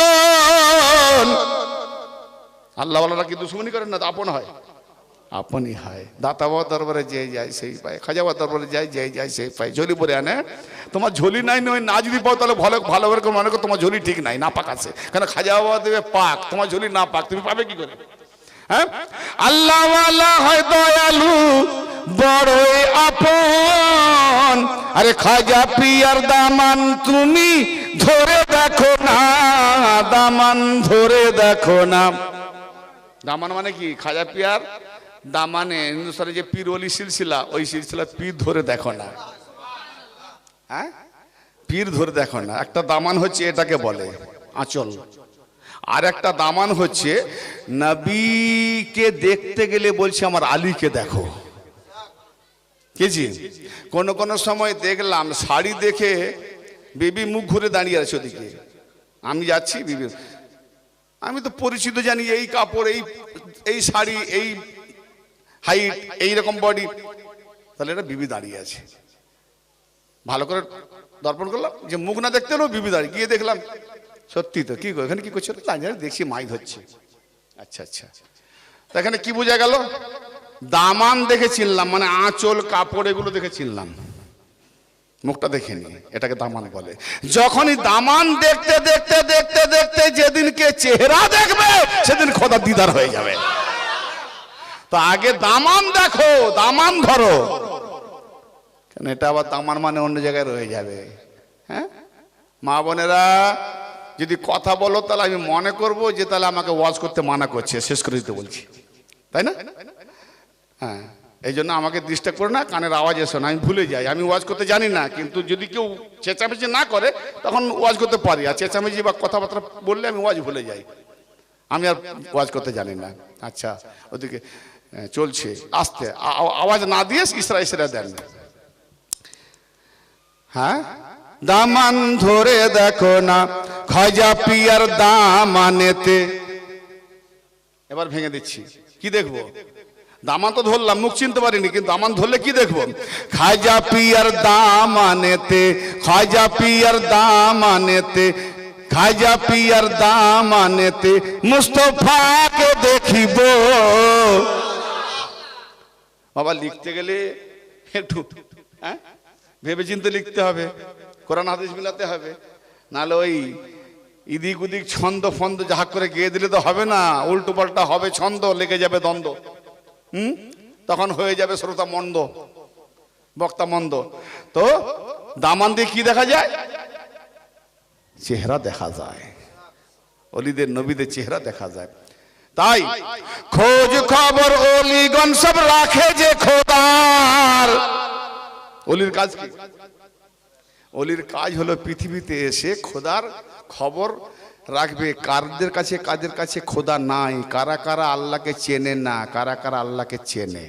আল্লাহ ওয়ালারা কি দুশ্মনী করেন না, আপন হয়, আপনই হয়। দাতা বাবার দরবারে যে যায় সেই পায়, খাজা বাবার দরবারে যায় যে যায় সেই পায়। ঝোলি পরে আনে, তোমার ঝোলি নাই নয়, না যদি পাও তাহলে ভালো ভালো করে মনে করো তোমার ঝোলি ঠিক নাই, না পাক আছে। কেন খাজা বাবা দেবে পাক, তোমার ঝোলি না পাক, তুমি পাবে কি করে? হ্যাঁ, আল্লাহ ওয়ালা হয় দয়ালু বড় আপন। আরে খাজা পিয়ার দামান তুমি ধরে দেখো না, দামান ধরে দেখো না। দামান মানে কি? খাজা পিয়ার দামানে হিন্দুস্তানে যে পীর ওলি সিলসিলা, ওই সিলসিলা পীর ধরে দেখো না। হ্যাঁ, পীর ধরে দেখো না। একটা দামান হচ্ছে এটাকে বলে আঁচল, আর একটা দামান হচ্ছে নবীকে দেখতে গেলে বলছে আমার আলীকে দেখো। কেজি কোন সময় দেখলাম শাড়ি দেখে বিবি মুখ ঘুরে দাঁড়িয়ে আছে ওদিকে, আমি যাচ্ছি বিবি, আমি তো পরিচিত জানি, এই কাপড়, এই শাড়ি, এই হাইট, এইরকম বডি, তাহলে এটা বিবি দাঁড়িয়ে আছে। ভালো করে দর্পণ করলাম যে মুখ না দেখতে হলো বিবি দাঁড়িয়ে, গিয়ে দেখলাম সত্যি তো। কি এখানে কি করছে? দেখছি মাই ধরছে। আচ্ছা আচ্ছা, তো এখানে কি বোঝা গেল? দামান দেখে চিনলাম, মানে আঁচল কাপড় এগুলো দেখে চিনলাম, মুখটা দেখেনি, এটাকে দামান বলে। যখনই দামান দেখতে দেখতে দেখতে দেখতে যেদিনকে চেহারা দেখবে সেদিন খোদা দিদার হয়ে যাবে। তো আগে দামান দেখো, দামান ধরো, কেন এটা আবার দামান মানে অন্য জায়গায় রয়ে যাবে। হ্যাঁ, মা বোনেরা যদি কথা বলো তাহলে আমি মনে করব যে তাহলে আমাকে ওয়াজ করতে মানা করছে, শেষ করে দিতে বলছি, তাই না? হ্যাঁ, এই জন্য আমাকে ডিস্টার্ব করে না, কানের আওয়াজ এসো না, আমি ভুলে যাই, আমি ওয়াজ করতে জানি না। কিন্তু যদি কেউ চেঁচামেচি না করে তখন ওয়াজ করতে পারি, আর চেঁচামেচি বা কথাবার্তা বললে আমি ওয়াজ ভুলে যাই, আমি আর ওয়াজ করতে জানি না। আচ্ছা, ওদিকে চলছে, আস্তে আওয়াজ না দিয়ে ইশরা ইশরা দেন। হ্যাঁ, দামান ধরে দেখো না, খাজা পিয়ার দামানেতে। এবার ভেঙে দিচ্ছি, কি দেখবো? দামান তো ধরলাম, মুখ চিনতে পারিনি, কিন্তু দামান ধরলে কি দেখবো? খাজা পিয়ার দামানেতে, খাজা পিয়ার দামানেতে, খাজা পিয়ার দামানেতে মুস্তফাকে দেখিব। বাবা লিখতে গেলে একটু ভেবে চিন্তে লিখতে হবে, কোরআন হাদিস মিলাতে হবে, নাহলে ওই ইদিক উদিক ছন্দ ফন্দ যাহা করে গিয়ে দিলে তো হবে না, উল্টো পাল্টা হবে ছন্দ, লেগে যাবে দ্বন্দ্ব। তখন হয়ে যাবে শ্রোতা মন্দ, বক্তা মন্দ। তো দামান দিয়ে কি দেখা যায়? চেহারা দেখা যায়, অলিদের নবীদের চেহারা দেখা যায়। তাই খোঁজ খবর অলিগণ সব রাখে যে খোদার। অলির কাজ কি? অলির কাজ হলো পৃথিবীতে এসে খোদার খবর রাখবে, কাদের কাছে খোদা নাই, কারা কারা আল্লাহকে চেনে না, কারা কারা আল্লাহকে চেনে।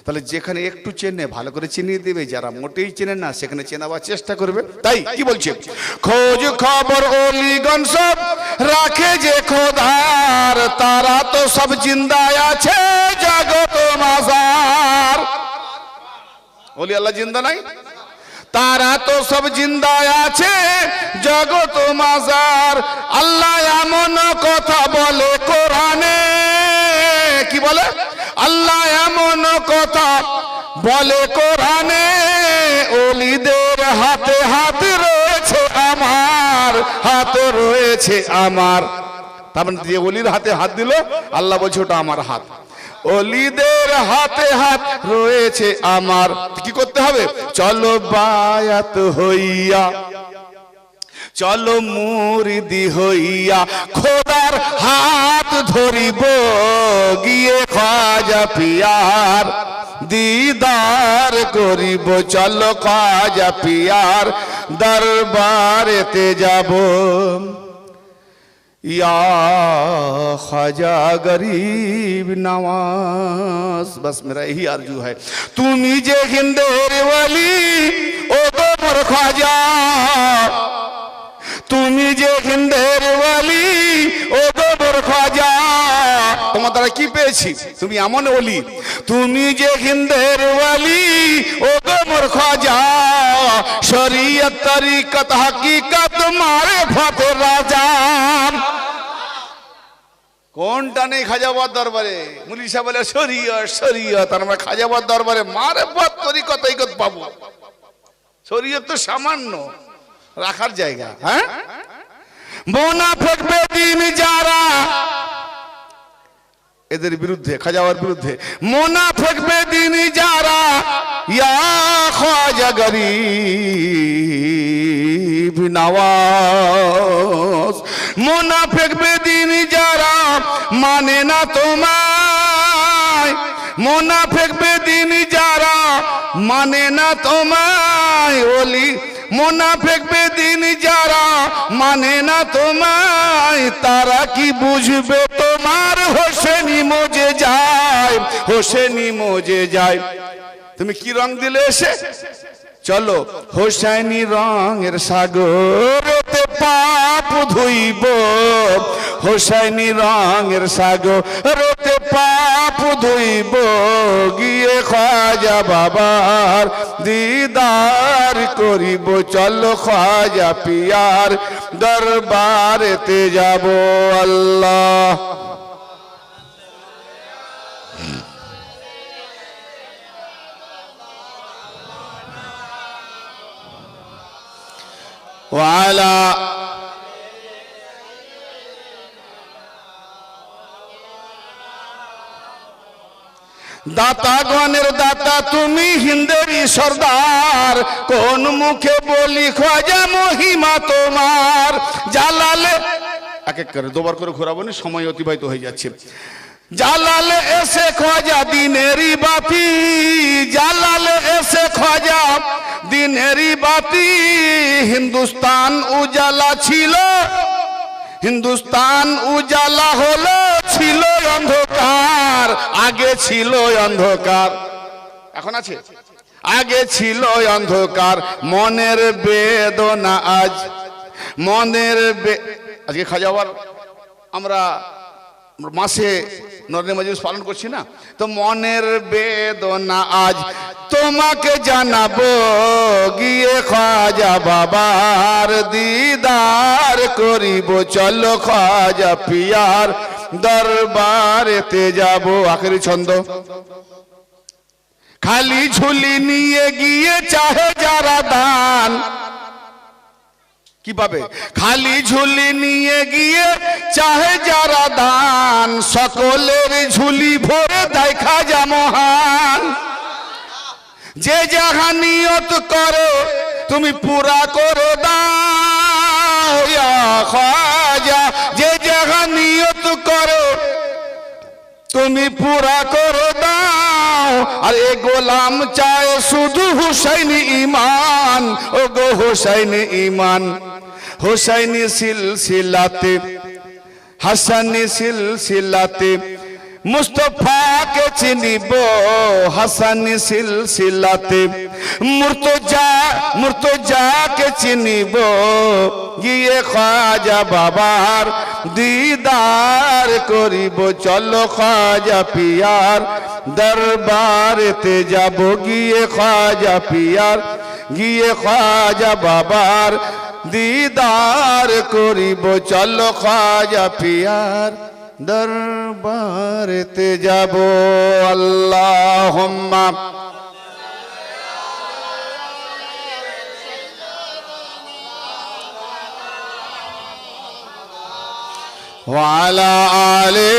তাহলে যেখানে একটু চেনে ভালো করে চিনিয়ে দেবে, যারা মোটেই চেনে না সেখানে চেনাবার চেষ্টা করবে। তাই কি বলছে, খোঁজ খবর অলিগণ সব রাখে যে খোদার, তারা তো সব জিন্দায় আছে জগত মাজার। অলি আল্লাহ জিন্দা নাই, তারা তো সব জিন্দায় আছে জগত মাজার। আল্লাহ এমন কথা বলে কোরআনে, কি বলে, আল্লাহ এমন কথা বলে কোরআনে, ওলিদের হাতে হাত রয়েছে আমার, হাত রয়েছে আমার। তার মানে যে ওলির হাতে হাত দিল আল্লাহ বলছে ওটা আমার হাত। ওলিদের হাতে হাত রয়েছে আমার। কি করতে হবে, চলো বায়াত হইয়া, চলো মুরিদি হইয়া, খোদার হাত ধরিব গিয়ে খাজা পিয়ার দিদার করিব। চলো খাজা পিয়ার দরবারেতে যাব। या ख्वाजा गरीब नवाज, बस मेरा यही आरजू है। तुमी जे हिंदेर वाली ओ तो मोर ख्वाजा, तुमी जे हिंदेर वाली ओ तो मोर ख्वाजा। তোমার দ্বারা কি পেয়েছি, তুমি এমন ওলি, তুমি যে হিন্দের ওয়ালি ও গো মোর খ্বাজা, শরীয়ত তরিকত হাকিকত মারিফত রাজা। কোনটা নেই খাজাবাদ দরবারে? মুলিশা বলে শরীয়ত শরীয়ত, আর আমরা খাজাবাদ দরবারে মারিফত তরিকত তরিকত পাবো। শরীয়ত তো সামান্য রাখার জায়গা। হ্যাঁ, মুনাফিক বেদিন যারা, এদের বিরুদ্ধে, খাজাওয়ার বিরুদ্ধে, মুনাফিক বেদিন যারা, ইয়া খ্বাজা গরিব নওয়াজ। মুনাফিক বেদিন যারা মানে না তোমায়, মুনাফিক বেদিন যারা মানে না তোমায় ওলি, মুনাফিক বেদিন যারা মানে না তোমায়, তারা কি বুঝবে তোমার হোসেনি মজে যায়, হোসেনি মজে যায়। তুমি কি রং দিলে এসে, চলো হোসেনি রঙের সাগরেতে পাপ ধুইব, হোসেনি রঙের সাগরেতে পাপ ধুইব, গিয়ে খাজা বাবার দিদার করিব। চলো খাজা পিয়ার দরবারেতে যাব। আল্লাহ ওয়ালা দাতা গণের দাতা তুমি হিন্দেরি সর্দার, কোন মুখে বলি খাজা মহিমা তোমার। জালালে এক এক করে দুবার করে ঘোরাবো না, সময় অতিবাহিত হয়ে যাচ্ছে। জালালে এসে খাজা দিনেরই বাতি, জালালে এসে খাজা দিনেরই বাতি। হিন্দুস্তান উজালা ছিল, হিন্দুস্তান উজালা হলো, ছিল অন্ধকার, আগে ছিল অন্ধকার, এখন আছে, আগে ছিল অন্ধকার। মনের বেদনা আজ, মনের আজকে খাজাওয়ার আমরা মাসে নরনে মজলিস পালন করছি না, তো মনের বেদনা আজ তোমাকে জানাবো, গিয়ে খাজা বাবার দিদার করিব। চলো খাজা পিয়ার দরবারেতে যাব। আখেরি ছন্দ, খালি ঝুলি নিয়ে গিয়ে চাহে যারা দান, কি পাবে, খালি ঝুলি নিয়ে গিয়ে চাহে যারা দান, সকলের ঝুলি ভরে দেয় খাজা মহান। যে যাহা নিয়ত করো তুমি পুরা করে দাও ইয়া খাজা, যে যাহা নিয়ত করো তুমি পুরা করে দাও। আর এ গোলাম চায় শুধু হুসাইনি ঈমান, ও গো হুসাইনি ঈমান। হুসাইনি সিলসিলাতে হাসানি সিলসিলাতে মুস্তফাকে চিনিব, হাসানি সিলসিলাতে মুর্তজাকে চিনিব, গিয়ে খাজা বাবার দিদার করিব। চলো খাজা পিয়ার দরবারেতে যাব, গিয়ে খাজা পিয়ার, গিয়ে খাজা বাবার দিদার করিব। চলো খাজা পিয়ার দরবারেতে যাব। আল্লাহুম্মা ওয়া আলা আলি